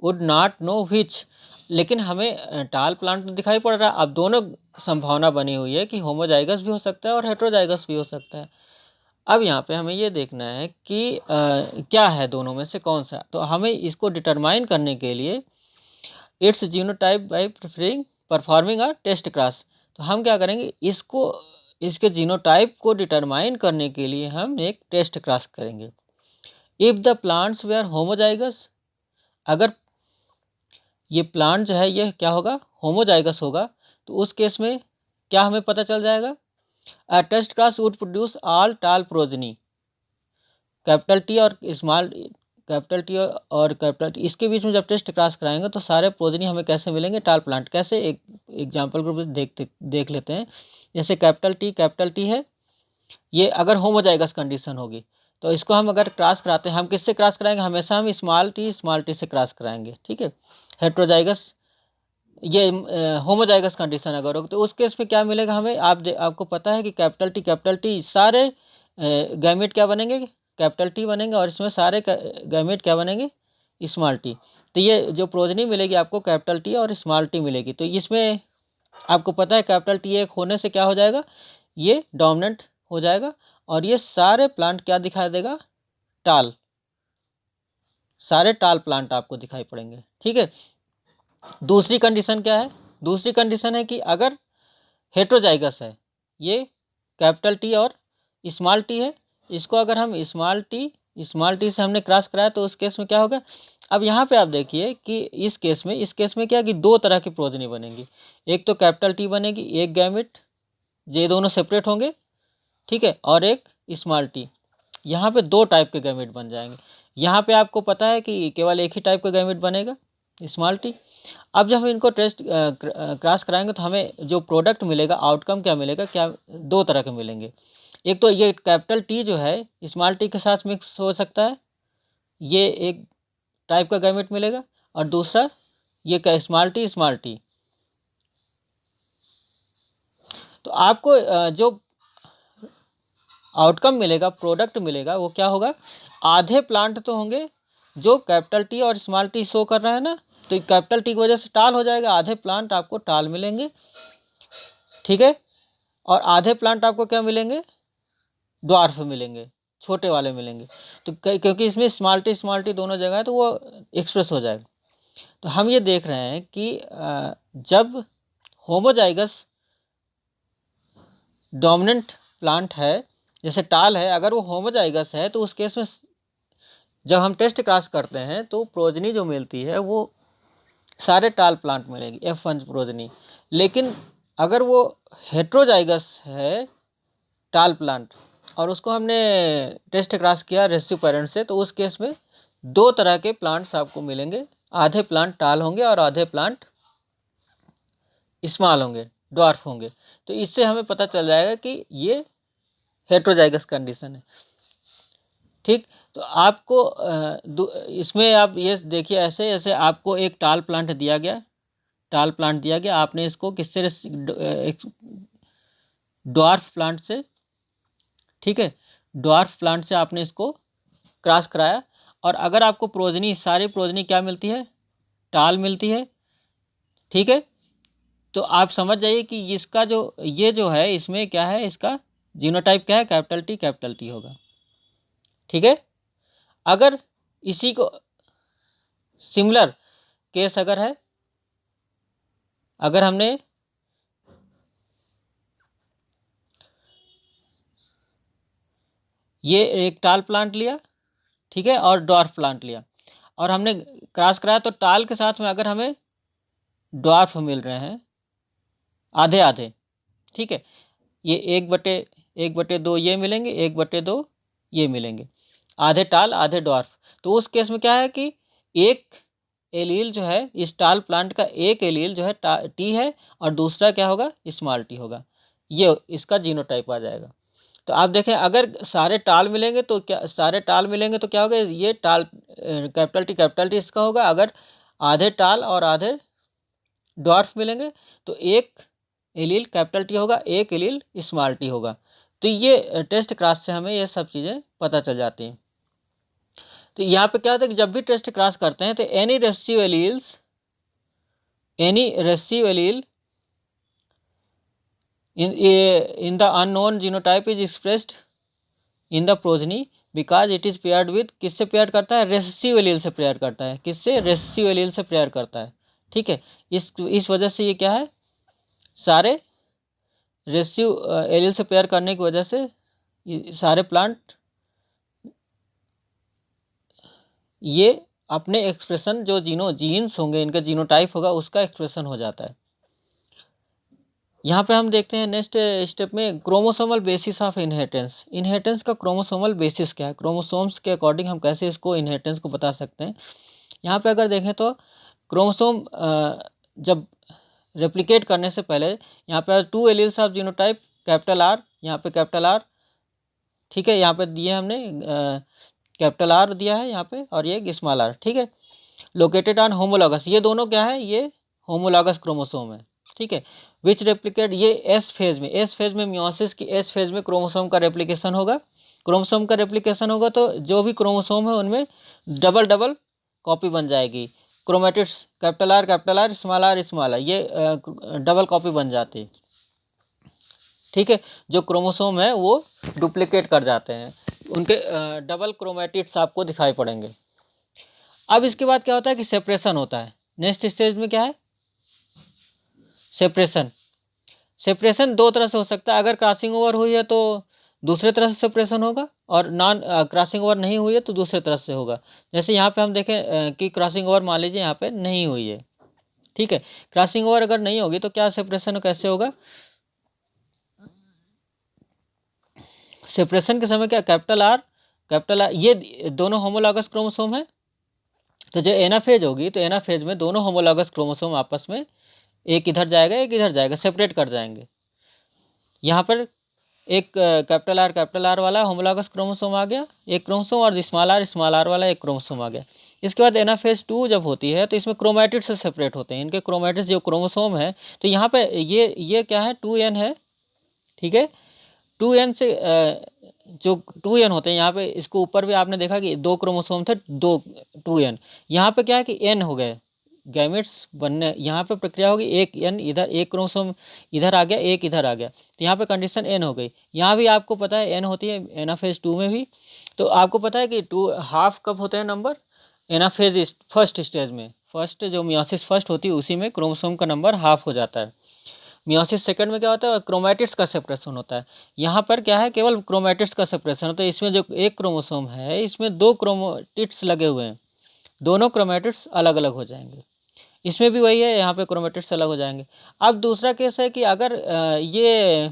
would not know which, लेकिन हमें टाल प्लांट दिखाई पड़ रहा है। अब दोनों संभावना बनी हुई है कि होमोजाइगस भी हो सकता है और हेट्रोजाइगस भी हो सकता है। अब यहाँ पे हमें ये देखना है कि क्या है दोनों में से कौन सा। तो हमें इसको डिटरमाइन करने के लिए its genotype by performing a test cross. तो हम क्या करेंगे, इसके जीनोटाइप को डिटरमाइन करने के लिए हम एक टेस्ट क्रॉस करेंगे। If the plants were homozygous, अगर ये प्लांट जो है ये क्या होगा, होमोजाइगस होगा, तो उस केस में क्या हमें पता चल जाएगा, a test cross would produce all tall progeny, capital T और स्मॉल कैपिटल टी और कैपिटल टी, इसके बीच में जब टेस्ट क्रॉस कराएंगे तो सारे प्रोजनी हमें कैसे मिलेंगे, टाल प्लांट। कैसे, एक एग्जाम्पल ग्रुप देख लेते हैं। जैसे कैपिटल टी है, ये अगर होमोजाइगस कंडीशन होगी तो इसको हम अगर क्रॉस कराते हैं, हम किससे क्रॉस कराएंगे, हमेशा हम स्मॉल टी से क्रॉस कराएंगे, ठीक है। हेट्रोजाइगस, ये होमोजाइगस कंडीशन अगर होगी तो उस केस में क्या मिलेगा हमें, आपको पता है कि कैपिटल टी सारे गैमेट क्या बनेंगे, कैपिटल टी बनेंगे, और इसमें सारे गैमेट क्या बनेंगे, स्मॉल टी। तो ये जो प्रोजनी मिलेगी आपको कैपिटल टी और स्मॉल टी मिलेगी। तो इसमें आपको पता है कैपिटल टी एक होने से क्या हो जाएगा, ये डोमिनेंट हो जाएगा, और ये सारे प्लांट क्या दिखाई देगा, टाल, सारे टाल प्लांट आपको दिखाई पड़ेंगे, ठीक है। दूसरी कंडीशन क्या है, दूसरी कंडीशन है कि अगर हेट्रोजाइगस है, ये कैपिटल टी और स्मॉल टी है, इसको अगर हम स्मॉल टी से हमने क्रॉस कराया तो उस केस में क्या होगा। अब यहाँ पे आप देखिए कि इस केस में क्या कि दो तरह की प्रोजनी बनेगी। एक तो कैपिटल टी बनेगी, एक गैमेट, ये दोनों सेपरेट होंगे, ठीक है, और एक स्मॉल टी। यहाँ पे दो टाइप के गैमेट बन जाएंगे। यहाँ पे आपको पता है कि केवल एक ही टाइप का गैमेट बनेगा, स्मॉल टी। अब जब हम इनको टेस्ट क्रॉस कराएंगे तो हमें जो प्रोडक्ट मिलेगा, आउटकम क्या मिलेगा, क्या दो तरह के मिलेंगे। एक तो ये कैपिटल टी जो है स्मॉल टी के साथ मिक्स हो सकता है, ये एक टाइप का गैमेट मिलेगा, और दूसरा ये क्या, स्मॉल टी। तो आपको जो आउटकम मिलेगा, प्रोडक्ट मिलेगा, वो क्या होगा, आधे प्लांट तो होंगे जो कैपिटल टी और स्मॉल टी शो कर रहा है ना, तो कैपिटल टी की वजह से टाल हो जाएगा, आधे प्लांट आपको टाल मिलेंगे, ठीक है। और आधे प्लांट आपको क्या मिलेंगे, ड्वार्फ मिलेंगे, छोटे वाले मिलेंगे। तो क्योंकि इसमें स्मॉल टी दोनों जगह है तो वो एक्सप्रेस हो जाएगा। तो हम ये देख रहे हैं कि जब होमोजाइगस डोमिनेंट प्लांट है, जैसे टाल है, अगर वो होमोजाइगस है तो उस केस में जब हम टेस्ट क्रॉस करते हैं तो प्रोजनी जो मिलती है वो सारे टाल प्लांट मिलेगी, F1 प्रोजनी। लेकिन अगर वो हेट्रोजाइगस है टाल प्लांट और उसको हमने टेस्ट क्रॉस किया रेसिड्यू पेरेंट से, तो उस केस में दो तरह के प्लांट्स आपको मिलेंगे, आधे प्लांट टाल होंगे और आधे प्लांट स्मॉल होंगे, ड्वार्फ होंगे। तो इससे हमें पता चल जाएगा कि ये हेट्रोजाइगस कंडीशन है, ठीक। तो आपको इसमें आप ये देखिए, ऐसे ऐसे आपको एक टाल प्लांट दिया गया, आपने इसको किससे, ड्वार्फ प्लांट से, ठीक है, ड्वार्फ प्लांट से आपने इसको क्रॉस कराया, और अगर आपको प्रोजनी, सारी प्रोजनी क्या मिलती है, टाल मिलती है, ठीक है। तो आप समझ जाइए कि इसका जो ये जो है, इसमें क्या है, इसका जीनोटाइप क्या है, कैपिटल टी होगा, ठीक है। अगर इसी को सिमिलर केस अगर है, अगर हमने ये एक टाल प्लांट लिया, ठीक है, और ड्वार्फ प्लांट लिया, और हमने क्रॉस कराया, तो टाल के साथ में अगर हमें ड्वार्फ मिल रहे हैं आधे आधे, ठीक है, ये 1/2 ये मिलेंगे, 1/2 ये मिलेंगे, आधे टाल आधे ड्वार्फ। तो उस केस में क्या है कि एक एलील जो है, इस टाल प्लांट का एक एलील जो है टी है, और दूसरा क्या होगा, स्मॉल टी होगा, ये इसका जीनोटाइप आ जाएगा। तो आप देखें, अगर सारे टाल मिलेंगे तो क्या होगा, ये टाल कैपिटल टी इसका होगा। अगर आधे टाल और आधे ड्वार्फ मिलेंगे तो एक एलील कैपिटल टी होगा, एक एलील स्मॉल टी होगा। तो ये टेस्ट क्रॉस से हमें ये सब चीज़ें पता चल जाती हैं। तो यहाँ पे क्या होता है कि जब भी टेस्ट क्रॉस करते हैं तो any residue allele in the unknown genotype is expressed in the progeny because it is paired with, किससे पेयर करता है, रेसेसिव एलील से पेयर करता है, किससे, रेसेसिव एलील से पेयर करता है, ठीक है। इस वजह से ये क्या है, सारे रेसेसिव एलील से पेयर करने की वजह से ये सारे प्लांट ये अपने एक्सप्रेशन जो जीन्स होंगे, इनका जीनोटाइप होगा, उसका एक्सप्रेशन हो जाता है। यहाँ पे हम देखते हैं नेक्स्ट स्टेप में chromosomal basis of inheritance. Inheritance का क्रोमोसोमल बेसिस क्या है, क्रोमोसोम्स के अकॉर्डिंग हम कैसे इसको इनहेरिटेंस को बता सकते हैं। यहाँ पे अगर देखें तो क्रोमोसोम जब रेप्लिकेट करने से पहले यहाँ पे 2 alleles of genotype capital R, यहाँ पे कैपिटल आर, ठीक है, यहाँ पे दिए हमने कैपिटल आर दिया है यहाँ पे, और ये स्मॉल आर, ठीक है। लोकेटेड ऑन होमोलॉगस, ये दोनों क्या है, ये होमोलॉगस क्रोमोसोम है, ठीक है। विच रेप्लिकेट, ये एस फेज में, एस फेज में मियोसिस की एस फेज में क्रोमोसोम का रेप्लिकेशन होगा। क्रोमोसोम का रेप्लिकेशन होगा तो जो भी क्रोमोसोम है उनमें डबल डबल कॉपी बन जाएगी। Chromatids capital R small R, ये डबल कॉपी बन जाती है, ठीक है। जो क्रोमोसोम है वो डुप्लीकेट कर जाते हैं, उनके डबल क्रोमेटिड्स आपको दिखाई पड़ेंगे। अब इसके बाद क्या होता है कि सेपरेशन होता है। नेक्स्ट स्टेज में क्या है, सेपरेशन। सेपरेशन दो तरह से हो सकता है, अगर क्रॉसिंग ओवर हुई है तो दूसरे तरह से सेपरेशन होगा, और नॉन क्रॉसिंग ओवर नहीं हुई है तो दूसरे तरह से होगा। जैसे यहाँ पे हम देखें कि क्रॉसिंग ओवर मान लीजिए यहाँ पे नहीं हुई है, ठीक है। क्रॉसिंग ओवर अगर नहीं होगी तो क्या सेपरेशन कैसे होगा, सेपरेशन के समय क्या, कैपिटल आर, ये दोनों होमोलॉगस क्रोमोसोम है, तो जो एनाफेज होगी तो एनाफेज में दोनों होमोलॉगस क्रोमोसोम आपस में एक इधर जाएगा एक इधर जाएगा, सेपरेट कर जाएंगे। यहाँ पर एक कैपिटल आर वाला होमोलॉगस क्रोमोसोम आ गया एक क्रोमोसोम, और स्मॉल आर वाला एक क्रोमोसोम आ गया। इसके बाद एनाफेज 2 जब होती है तो इसमें क्रोमैटिड से सेपरेट होते हैं, इनके क्रोमैटिड्स जो क्रोमोसोम है, तो यहाँ पे ये क्या है, 2n है, ठीक है। 2n से जो 2n होते हैं यहाँ पे, इसको ऊपर भी आपने देखा कि 2 क्रोमोसोम थे, 2n, यहाँ पे क्या है कि n हो गए गैमेट्स बनने। यहाँ पे प्रक्रिया होगी, एक n इधर, एक क्रोमोसोम इधर आ गया एक इधर आ गया, तो यहाँ पे कंडीशन n हो गई। यहाँ भी आपको पता है n होती है एनाफेज 2 में भी, तो आपको पता है कि 2 हाफ कब होते हैं नंबर, एनाफेज फर्स्ट स्टेज में, फर्स्ट जो मियोसिस फर्स्ट होती है उसी में क्रोमोसोम का नंबर हाफ हो जाता है। मियोसिस सेकंड में क्या होता है, क्रोमैटिड्स का सेपरेशन होता है। यहाँ पर क्या है, केवल क्रोमैटिड्स का सेपरेशन होता है। इसमें जो एक क्रोमोसोम है इसमें 2 क्रोमैटिड्स लगे हुए हैं, दोनों क्रोमैटिड्स अलग अलग हो जाएंगे। इसमें भी वही है, यहाँ पे क्रोमैटिड्स अलग हो जाएंगे। अब दूसरा केस है कि अगर ये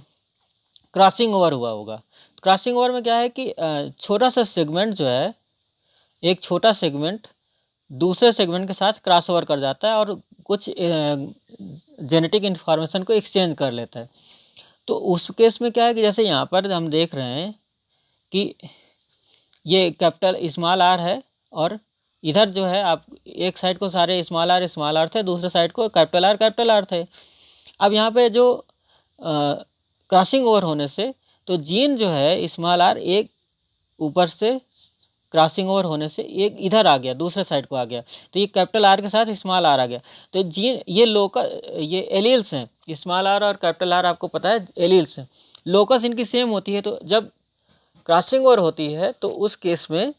क्रॉसिंग ओवर हुआ होगा, क्रॉसिंग ओवर में क्या है कि छोटा सा सेगमेंट जो है, एक छोटा सेगमेंट दूसरे सेगमेंट के साथ क्रॉस ओवर कर जाता है और कुछ जेनेटिक इन्फॉर्मेशन को एक्सचेंज कर लेता है। तो उस केस में क्या है कि जैसे यहाँ पर हम देख रहे हैं कि ये कैपिटल स्मॉल आर है, और इधर जो है आप एक साइड को सारे स्मॉल आर थे, दूसरे साइड को कैपिटल आर थे। अब यहाँ पे जो क्रॉसिंग ओवर होने से तो जीन जो है स्मॉल आर एक ऊपर से क्रॉसिंग ओवर होने से एक इधर आ गया, दूसरे साइड को आ गया, तो ये कैपिटल आर के साथ स्मॉल आर आ गया। तो जीन ये एलील्स हैं, स्मॉल आर और कैपिटल आर आपको पता है एलील्स हैं, लोकस इनकी सेम होती है। तो जब क्रॉसिंग ओवर होती है तो उस केस में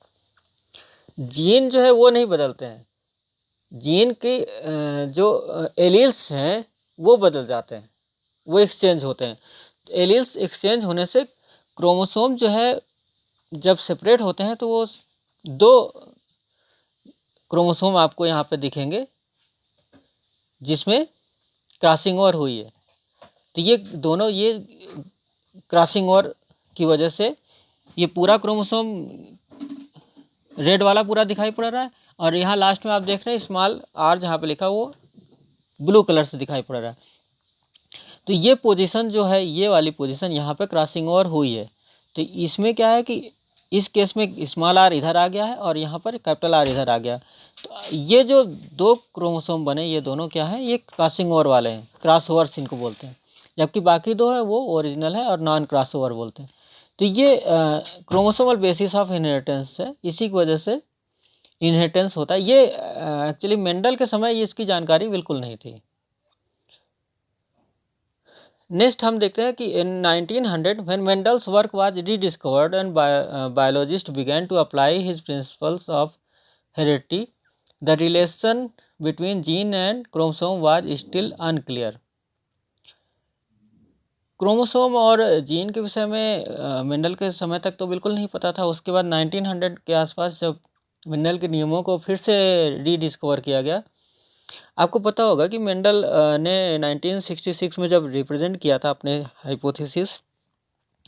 जीन जो है वो नहीं बदलते हैं, जीन के जो एलील्स हैं वो बदल जाते हैं, वो एक्सचेंज होते हैं। एलील्स एक्सचेंज होने से क्रोमोसोम जो है जब सेपरेट होते हैं तो वो 2 क्रोमोसोम आपको यहाँ पे दिखेंगे जिसमें क्रॉसिंग ओवर हुई है। तो ये दोनों, ये क्रॉसिंग ओवर की वजह से ये पूरा क्रोमोसोम रेड वाला पूरा दिखाई पड़ रहा है, और यहाँ लास्ट में आप देख रहे हैं स्मॉल आर जहाँ पे लिखा वो ब्लू कलर से दिखाई पड़ रहा है। तो ये पोजीशन जो है, ये वाली पोजीशन यहाँ पे क्रॉसिंग ओवर हुई है। तो इसमें क्या है कि इस केस में स्मॉल आर इधर आ गया है और यहाँ पर कैपिटल आर इधर आ गया। तो ये जो 2 क्रोमोसोम बने ये दोनों क्या हैं, ये क्रॉसिंग ओवर वाले हैं, क्रॉस ओवर्स इनको बोलते हैं, जबकि बाकी 2 है वो ओरिजिनल है और नॉन क्रॉस ओवर बोलते हैं। तो ये क्रोमोसोमल बेसिस ऑफ इनहेरिटेंस है, इसी की वजह से इनहेरिटेंस होता है। ये एक्चुअली मेंडल के समय ये इसकी जानकारी बिल्कुल नहीं थी। नेक्स्ट हम देखते हैं कि in 1900 when Mendel's work was rediscovered and biologist began to apply his principles of heredity, the relation between gene and chromosome was still unclear. Chromosome और जीन के विषय में मेंडल के समय तक तो बिल्कुल नहीं पता था। उसके बाद 1900 के आसपास जब मेंडल के नियमों को फिर से रीडिस्कवर किया गया आपको पता होगा कि मेंडल ने 1966 में जब रिप्रेजेंट किया था अपने हाइपोथेसिस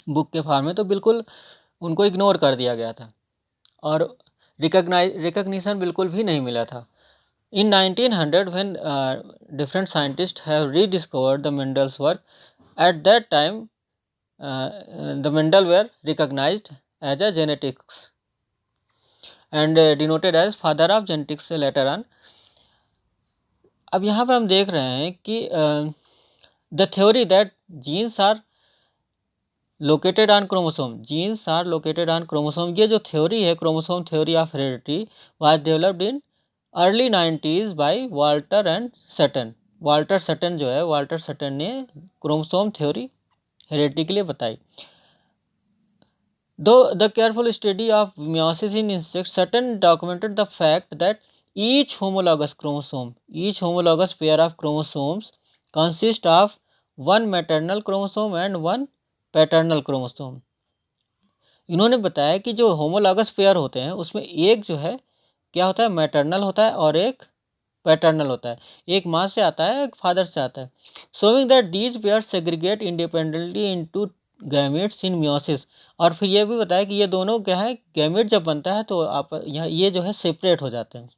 बुक के फॉर्म में, तो बिल्कुल उनको इग्नोर कर दिया गया था और रिकग्निशन बिल्कुल भी नहीं मिला था। In 1900, when different scientists have rediscovered the Mendel's work, at that time the Mendel were recognized as a genetics and denoted as father of genetics later on. अब यहाँ पे हम देख रहे हैं कि the theory that genes are located on chromosome, ये जो theory है chromosome theory of heredity was developed in early 90s by Walter and Sutton. Walter Sutton ने क्रोमोसोम थ्योरी हेरेडिटी के लिए बताई। Though the careful study of meiosis in insects, Sutton documented the fact that each homologous pair of chromosomes consist of one maternal chromosome and one paternal chromosome. इन्होंने बताया कि जो होमोलॉगस पेयर होते हैं उसमें एक जो है क्या होता है, मैटरनल होता है और एक पैटर्नल होता है। एक माँ से आता है, एक फादर से आता है। Showing that these pairs segregate independently into gametes in meiosis. और फिर ये भी बताया कि ये दोनों क्या है, गैमेट जब बनता है तो आप यहाँ ये जो है सेपरेट हो जाते हैं।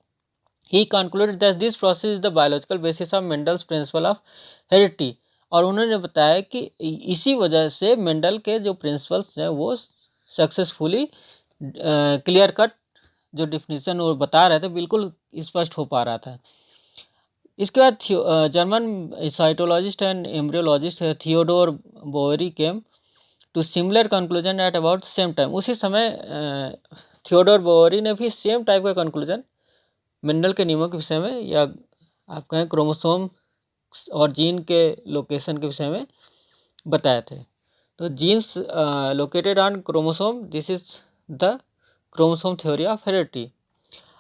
He concluded that this process is the biological basis of Mendel's principle of heredity. और उन्होंने बताया कि इसी वजह से मेंडल के जो प्रिंसिपल्स हैं वो सक्सेसफुली क्लियर कट जो डिफिनीशन वो बता रहे थे बिल्कुल स्पष्ट हो पा रहा था। इसके बाद German cytologist and embryologist Theodor Boveri came to similar conclusion at about same time. उसी समय थियोडोर बोवेरी ने भी सेम टाइप का कंक्लूजन मेंडल के नियमों के विषय में, या आप कहें क्रोमोसोम और जीन के लोकेशन के विषय में बताए थे। तो genes located on chromosome, this is the chromosome theory of heredity.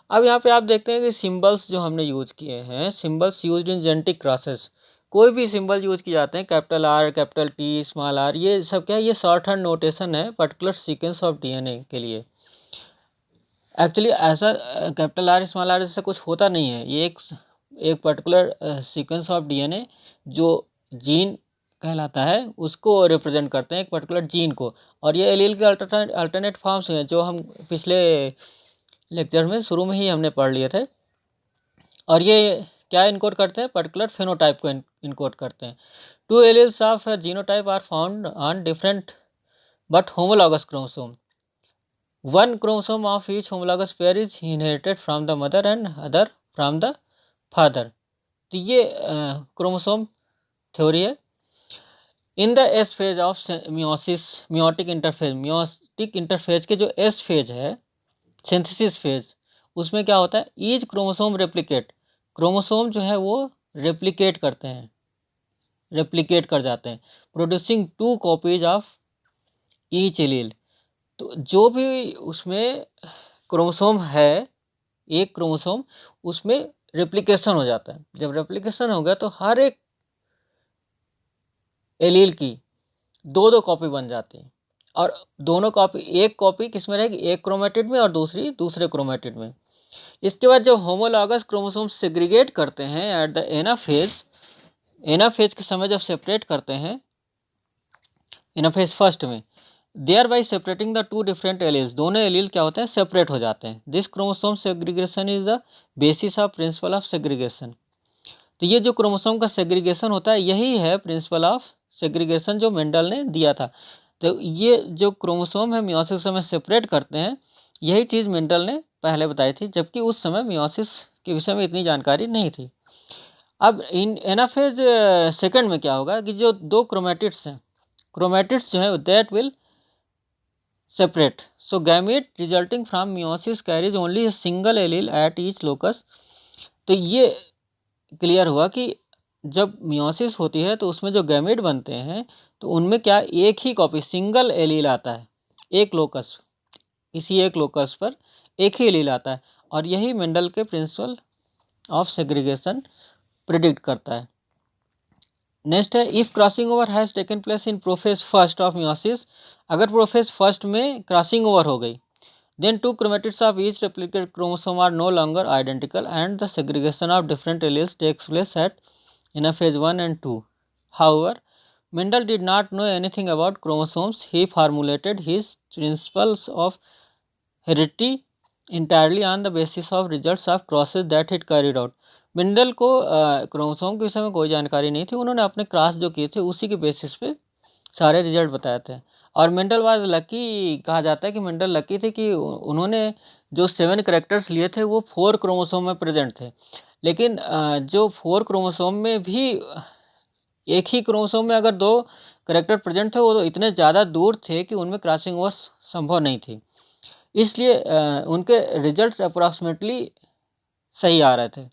अब यहाँ पे आप देखते हैं कि सिंबल्स जो हमने यूज किए हैं, symbols used in genetic crosses, कोई भी सिंबल यूज किए जाते हैं, capital R, capital T, small R, ये सब क्या है, ये शॉर्ट हैंड नोटेशन है पर्टिकुलर सीक्वेंस ऑफ डीएनए के लिए। एक्चुअली ऐसा कैपिटल आर स्मॉल आर जैसा कुछ होता नहीं है। ये एक पर्टिकुलर सीक्वेंस ऑफ डीएनए जो जीन कहलाता है उसको रिप्रेजेंट करते हैं, एक पर्टिकुलर जीन को। और ये एलील के अल्टरनेट फॉर्म्स हैं जो हम पिछले लेक्चर में शुरू में ही हमने पढ़ लिए थे। और ये क्या इनकोड करते हैं, पर्टिकुलर फेनोटाइप को इनकोड करते हैं। Two alleles of genotype are found on different but homologous chromosome. One chromosome of each homologous pair is inherited from the mother and other from the father. तो ये क्रोमोसोम थ्योरी है। In the S phase of meiosis, meiotic interphase के जो एस फेज है, सिंथेसिस फेज, उसमें क्या होता है, ईच क्रोमोसोम रेप्लिकेट, क्रोमोसोम जो है वो रेप्लिकेट करते हैं, रेप्लिकेट कर जाते हैं, producing two copies of each allele. तो जो भी उसमें क्रोमोसोम है, एक क्रोमोसोम, उसमें रेप्लिकेशन हो जाता है। जब रेप्लिकेशन हो गया तो हर एक एलील की दो दो कॉपी बन जाती है। और दोनों कॉपी, एक कॉपी किस में रहेगी, एक क्रोमेटिड में और दूसरी दूसरे क्रोमेटिड में। इसके बाद जब होमोलॉगस क्रोमोसोम सेग्रीगेट करते हैं एट द एनाफेज के समय जब सेपरेट करते हैं, एनाफेज फर्स्ट में, thereby separating the two different alleles, दोनों एलील क्या होते हैं, सेपरेट हो जाते हैं। This chromosome segregation is the basis of principle of segregation. तो ये जो क्रोमोसोम का सेग्रीगेशन होता है यही है प्रिंसिपल ऑफ सेग्रीगेशन जो मेंडल ने दिया था। तो ये जो क्रोमोसोम है मियोसिस समय सेपरेट करते हैं, यही चीज़ मेंडल ने पहले बताई थी, जबकि उस समय मियोसिस के विषय में इतनी जानकारी नहीं थी। अब इन एनाफेज सेकंड में क्या होगा कि जो दो क्रोमेटिड्स हैं, क्रोमेटिड्स जो है that will separate, so gamete resulting from meiosis carries only a single allele at each locus. तो ये क्लियर हुआ कि जब मियोसिस होती है तो उसमें जो गैमेट बनते हैं तो उनमें क्या एक ही कॉपी, सिंगल एलील आता है, एक लोकस, इसी एक लोकस पर एक ही एलील आता है। और यही मेंडल के प्रिंसिपल ऑफ सेग्रीगेशन प्रिडिक्ट करता है। नेक्स्ट है, if crossing over has taken place in prophase first of meiosis, अगर प्रोफेज फर्स्ट में क्रॉसिंग ओवर हो गई, Then two chromatids of each replicate chromosome are no longer identical and the segregation of different alleles takes place at anaphase 1 and 2. However, Mendel did not know anything about chromosomes. He formulated his principles of heredity entirely on the basis of results of crosses that he carried out. Mendel को क्रोमोसोम के विषय में कोई जानकारी नहीं थी, उन्होंने अपने क्रॉस जो किए थे उसी के बेसिस पे सारे रिजल्ट बताए थे। और मेंडल वाज लकी, कहा जाता है कि मेंडल लकी थे कि उन्होंने जो 7 करेक्टर्स लिए थे वो 4 क्रोमोसोम में प्रेजेंट थे। लेकिन जो 4 क्रोमोसोम में भी एक ही क्रोमोसोम में अगर 2 करेक्टर प्रेजेंट थे वो तो इतने ज़्यादा दूर थे कि उनमें क्रॉसिंग ओवर संभव नहीं थी, इसलिए उनके रिजल्ट्स अप्रॉक्सीमेटली सही आ रहे थे।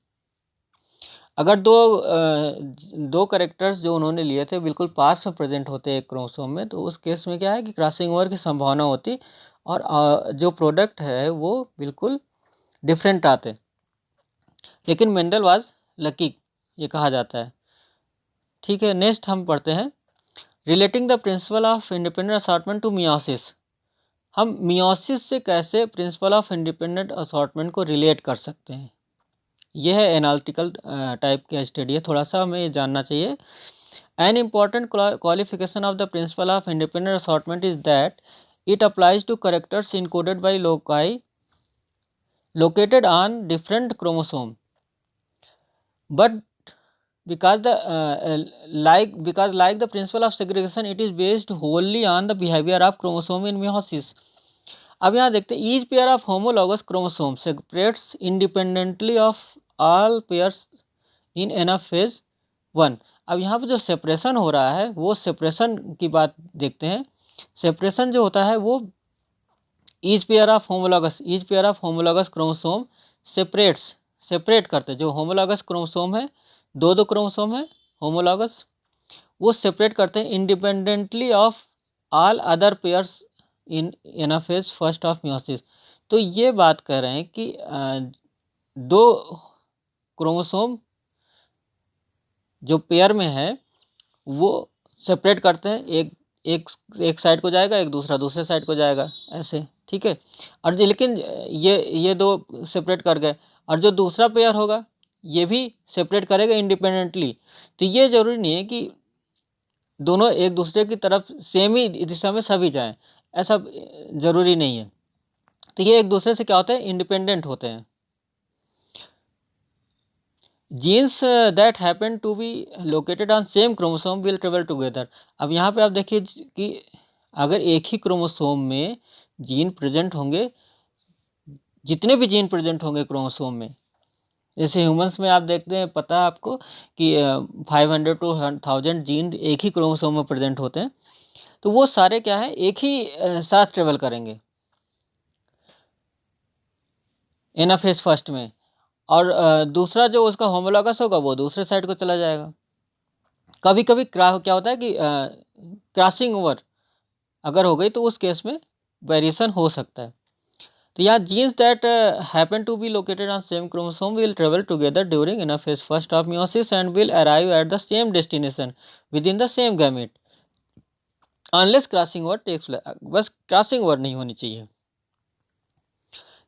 अगर दो करेक्टर्स जो उन्होंने लिए थे बिल्कुल पास में प्रेजेंट होते एक क्रोमोसोम में, तो उस केस में क्या है कि क्रॉसिंग ओवर की संभावना होती और जो प्रोडक्ट है वो बिल्कुल डिफरेंट आते। लेकिन मेंडल वाज लकी, ये कहा जाता है। ठीक है, नेक्स्ट हम पढ़ते हैं relating the principle of independent assortment to meiosis. हम मियोसिस से कैसे प्रिंसिपल ऑफ इंडिपेंडेंट असॉर्टमेंट को रिलेट कर सकते हैं, यह है एनालिटिकल टाइप की स्टडी है, थोड़ा सा हमें जानना चाहिए। An important qualification of the principle of independent assortment is that it applies to characters encoded by loci located on different chromosome, but because like the principle of segregation it is based wholly on the behavior of chromosome in meiosis. अब यहाँ देखते हैं each pair of homologous chromosome separates independently of all pairs in anaphase 1. अब यहाँ पे जो सेपरेशन हो रहा है वो सेपरेशन की बात देखते हैं। सेपरेशन जो होता है वो each pair of homologous chromosome separate करते हैं। जो होमोलॉगस क्रोमोसोम है, दो क्रोमोसोम है होमोलॉगस, वो सेपरेट करते हैं independently of all other pairs in anaphase first of meiosis. तो ये बात कर रहे हैं कि दो क्रोमोसोम जो पेयर में है वो सेपरेट करते हैं, एक साइड को जाएगा, एक दूसरे साइड को जाएगा, ऐसे। ठीक है, और लेकिन ये दो सेपरेट कर गए और जो दूसरा पेयर होगा ये भी सेपरेट करेगा इंडिपेंडेंटली। तो ये जरूरी नहीं है कि दोनों एक दूसरे की तरफ सेम ही दिशा में सभी जाएं, ऐसा जरूरी नहीं है। तो ये एक दूसरे से क्या होते हैं, इंडिपेंडेंट होते हैं। Genes that happen to be located on same chromosome will travel together. अब यहाँ पे आप देखिए कि अगर एक ही क्रोमोसोम में जीन प्रेजेंट होंगे, जितने भी जीन प्रेजेंट होंगे क्रोमोसोम में, जैसे ह्यूमंस में आप देखते हैं, पता है आपको कि 500 to 1000 जीन एक ही क्रोमोसोम में प्रेजेंट होते हैं, तो वो सारे क्या है एक ही साथ ट्रेवल करेंगे एनाफेज फर्स्ट में, और दूसरा जो उसका होमोलॉगस होगा वो दूसरे साइड को चला जाएगा। कभी कभी क्या होता है कि क्रॉसिंग ओवर अगर हो गई तो उस केस में वेरिएशन हो सकता है। तो यहाँ genes that happen to be located on same chromosome will travel together during anaphase first of meiosis and will arrive at the same destination within the same gamete unless crossing over takes place. बस क्रॉसिंग ओवर नहीं होनी चाहिए।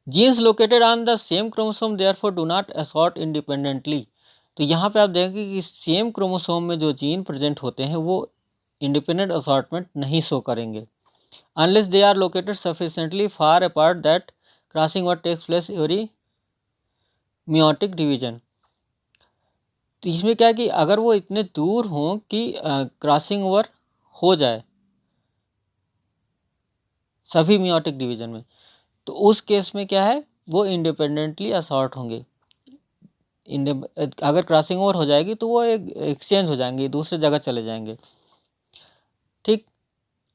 Genes located on the same chromosome therefore do not assort independently. तो यहाँ पे आप देखेंगे कि सेम क्रोमोसोम में जो जीन प्रेजेंट होते हैं वो इंडिपेंडेंट असॉर्टमेंट नहीं शो करेंगे unless they are located sufficiently far apart that crossing over takes place every meiotic division. तो इसमें क्या है कि अगर वो इतने दूर हों कि क्रॉसिंग ओवर हो जाए सभी मियोटिक डिवीजन में, तो उस केस में क्या है वो इंडिपेंडेंटली असॉर्ट होंगे। अगर क्रॉसिंग ओवर हो जाएगी तो वो एक एक्सचेंज हो जाएंगे, दूसरे जगह चले जाएंगे। ठीक,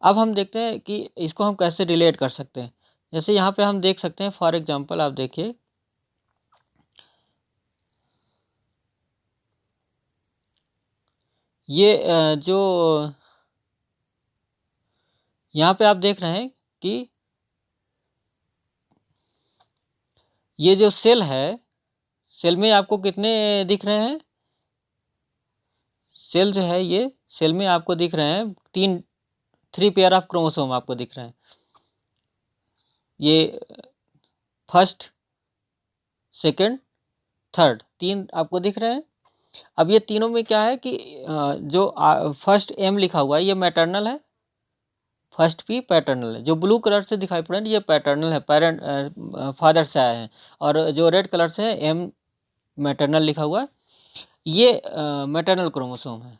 अब हम देखते हैं कि इसको हम कैसे रिलेट कर सकते हैं। जैसे यहाँ पे हम देख सकते हैं, फॉर एग्जांपल आप देखिए ये जो यहाँ पे आप देख रहे हैं कि ये जो सेल है, सेल में आपको कितने दिख रहे हैं, सेल जो है ये सेल में आपको दिख रहे हैं 3 पेयर ऑफ क्रोमोसोम आपको दिख रहे हैं। ये फर्स्ट, सेकंड, थर्ड, 3 आपको दिख रहे हैं। अब ये तीनों में क्या है कि जो फर्स्ट एम लिखा हुआ है ये मैटरनल है, फर्स्ट पी पैटर्नल है। जो ब्लू कलर से दिखाई पड़ रहे हैं ये पैटर्नल है, पेरेंट फादर से आए हैं। और जो रेड कलर से है एम मैटरनल लिखा हुआ है, ये मैटरनल क्रोमोसोम है।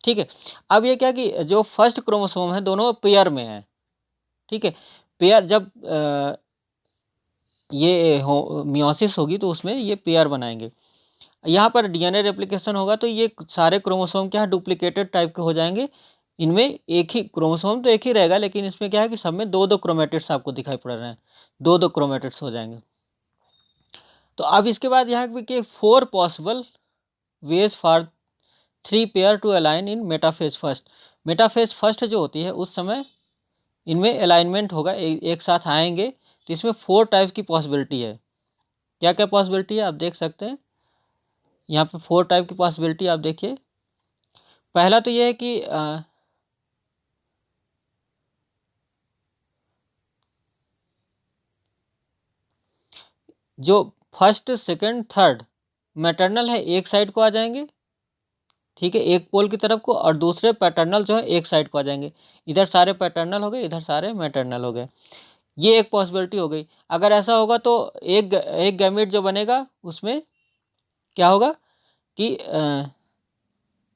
ठीक है। अब ये क्या कि जो फर्स्ट क्रोमोसोम है दोनों पेयर में है। ठीक है। पेयर जब ये मियोसिस होगी तो उसमें ये पेयर बनाएंगे। यहाँ पर डीएनए रेप्लिकेशन होगा तो ये सारे क्रोमोसोम क्या है, डुप्लीकेटेड टाइप के हो जाएंगे। इनमें एक ही क्रोमोसोम तो एक ही रहेगा, लेकिन इसमें क्या है कि सब में दो दो क्रोमेटिड्स आपको दिखाई पड़ रहे हैं, दो दो क्रोमेटिड्स हो जाएंगे। तो अब इसके बाद यहाँ पे 4 possible ways for 3 pair to align in metaphase first. Metaphase first जो होती है उस समय इनमें अलाइनमेंट होगा, एक साथ आएंगे। तो इसमें 4 टाइप की पॉसिबिलिटी है। क्या क्या पॉसिबिलिटी है आप देख सकते हैं यहाँ पे, 4 टाइप की पॉसिबिलिटी आप देखिए। पहला तो ये है कि जो फर्स्ट, सेकंड, थर्ड मैटरनल है एक साइड को आ जाएंगे। ठीक है, एक पोल की तरफ को, और दूसरे पैटर्नल जो है एक साइड को आ जाएंगे। इधर सारे पैटर्नल हो गए, इधर सारे मैटरनल हो गए। ये एक पॉसिबिलिटी हो गई। अगर ऐसा होगा तो एक गैमेट जो बनेगा उसमें क्या होगा कि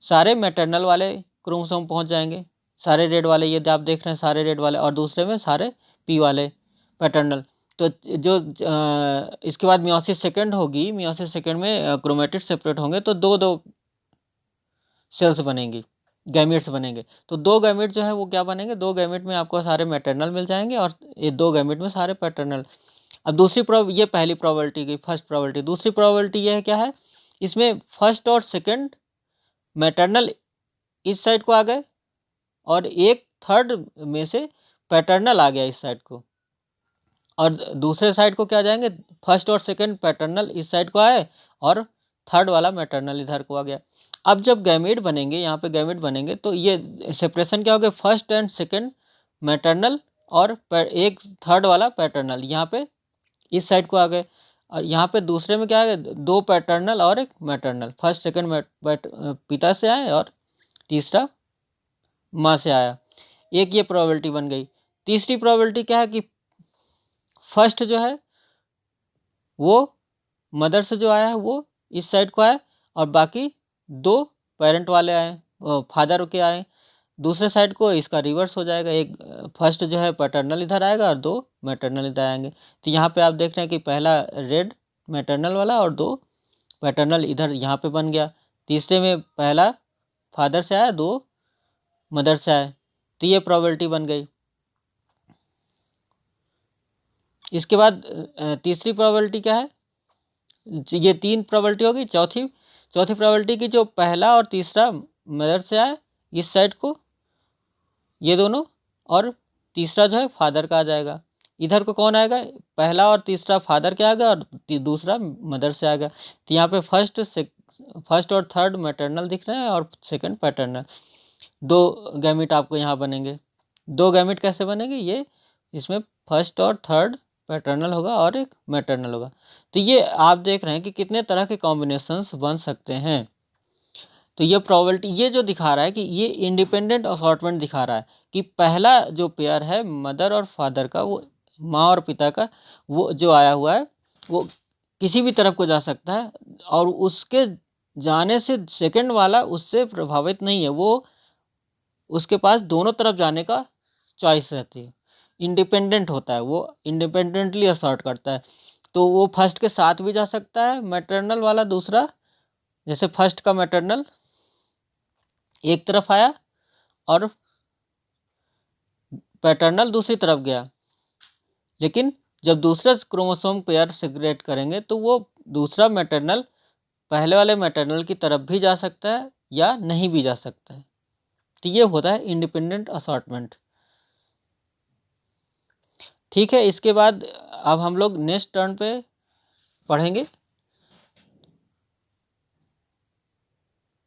सारे मैटरनल वाले क्रोमोसोम पहुंच जाएंगे, सारे रेड वाले, ये आप देख रहे हैं सारे रेड वाले, और दूसरे में सारे पी वाले पैटर्नल। तो जो इसके बाद मियोसिस सेकंड होगी, मियोसिस सेकंड में क्रोमेटिड सेपरेट होंगे तो दो दो सेल्स बनेंगी, गैमेट्स बनेंगे। तो 2 गैमेट जो है वो क्या बनेंगे, 2 गैमेट में आपको सारे मैटरनल मिल जाएंगे और ये 2 गैमेट में सारे पैटर्नल। अब ये पहली प्रोबेबिलिटी गई, फर्स्ट प्रोबेबिलिटी। दूसरी प्रोबेबिलिटी ये है क्या है, इसमें फर्स्ट और सेकंड मैटरनल इस साइड को आ गए और एक थर्ड में से पैटर्नल आ गया इस साइड को, और दूसरे साइड को क्या जाएंगे, फर्स्ट और सेकंड पैटर्नल इस साइड को आए और थर्ड वाला मैटरनल इधर को आ गया। अब जब गैमेट बनेंगे, यहाँ पे गैमेट बनेंगे तो ये सेपरेशन क्या हो गया, फर्स्ट एंड सेकंड मैटरनल और एक थर्ड वाला पैटर्नल यहाँ पे इस साइड को आ गए। और यहाँ पे दूसरे में क्या आ गया, 2 पैटर्नल और एक मैटरनल, फर्स्ट सेकंड पिता से आए और तीसरा माँ से आया। एक ये प्रोबेबिलिटी बन गई। तीसरी प्रोबेबिलिटी क्या है कि फर्स्ट जो है वो मदर से जो आया है वो इस साइड को आया और बाकी 2 पेरेंट वाले आए, फादर के आए दूसरे साइड को। इसका रिवर्स हो जाएगा, एक फर्स्ट जो है पैटर्नल इधर आएगा और 2 मैटरनल इधर आएंगे। तो यहाँ पे आप देख रहे हैं कि पहला रेड मैटरनल वाला और 2 पैटर्नल इधर यहाँ पे बन गया। तीसरे में पहला फादर से आया, 2 मदर से आए, तो ये प्रोबेबिलिटी बन गई। इसके बाद तीसरी प्रोबेबिलिटी क्या है, ये 3 प्रोबेबिलिटी होगी। चौथी प्रोबेबिलिटी की जो पहला और तीसरा मदर से आए इस साइड को, ये दोनों, और तीसरा जो है फादर का आ जाएगा। इधर को कौन आएगा, पहला और तीसरा फादर के आ गया और दूसरा मदर से आ गया। तो यहाँ पे फर्स्ट और थर्ड मैटरनल दिख रहे हैं और सेकंड पैटर्नल। 2 गैमेट आपको यहाँ बनेंगे। 2 गैमेट कैसे बनेंगे, ये इसमें फर्स्ट और थर्ड पैटर्नल होगा और एक मैटरनल होगा। तो ये आप देख रहे हैं कि कितने तरह के कॉम्बिनेशंस बन सकते हैं। तो ये प्रोबेबिलिटी ये जो दिखा रहा है कि ये इंडिपेंडेंट असॉर्टमेंट दिखा रहा है कि पहला जो पेयर है मदर और फादर का, वो माँ और पिता का, वो जो आया हुआ है वो किसी भी तरफ को जा सकता है, और उसके जाने से सेकंड वाला उससे प्रभावित नहीं है, वो उसके पास दोनों तरफ जाने का चॉइस रहती है, इंडिपेंडेंट होता है, वो इंडिपेंडेंटली असॉर्ट करता है। तो वो फर्स्ट के साथ भी जा सकता है मैटरनल वाला दूसरा, जैसे फर्स्ट का मैटरनल एक तरफ आया और पैटर्नल दूसरी तरफ गया, लेकिन जब दूसरा क्रोमोसोम पेयर सेग्रेट करेंगे तो वो दूसरा मैटरनल पहले वाले मैटरनल की तरफ भी जा सकता है या नहीं भी जा सकता है। तो ये होता है इंडिपेंडेंट असॉर्टमेंट। ठीक है, इसके बाद अब हम लोग नेक्स्ट टर्न पे पढ़ेंगे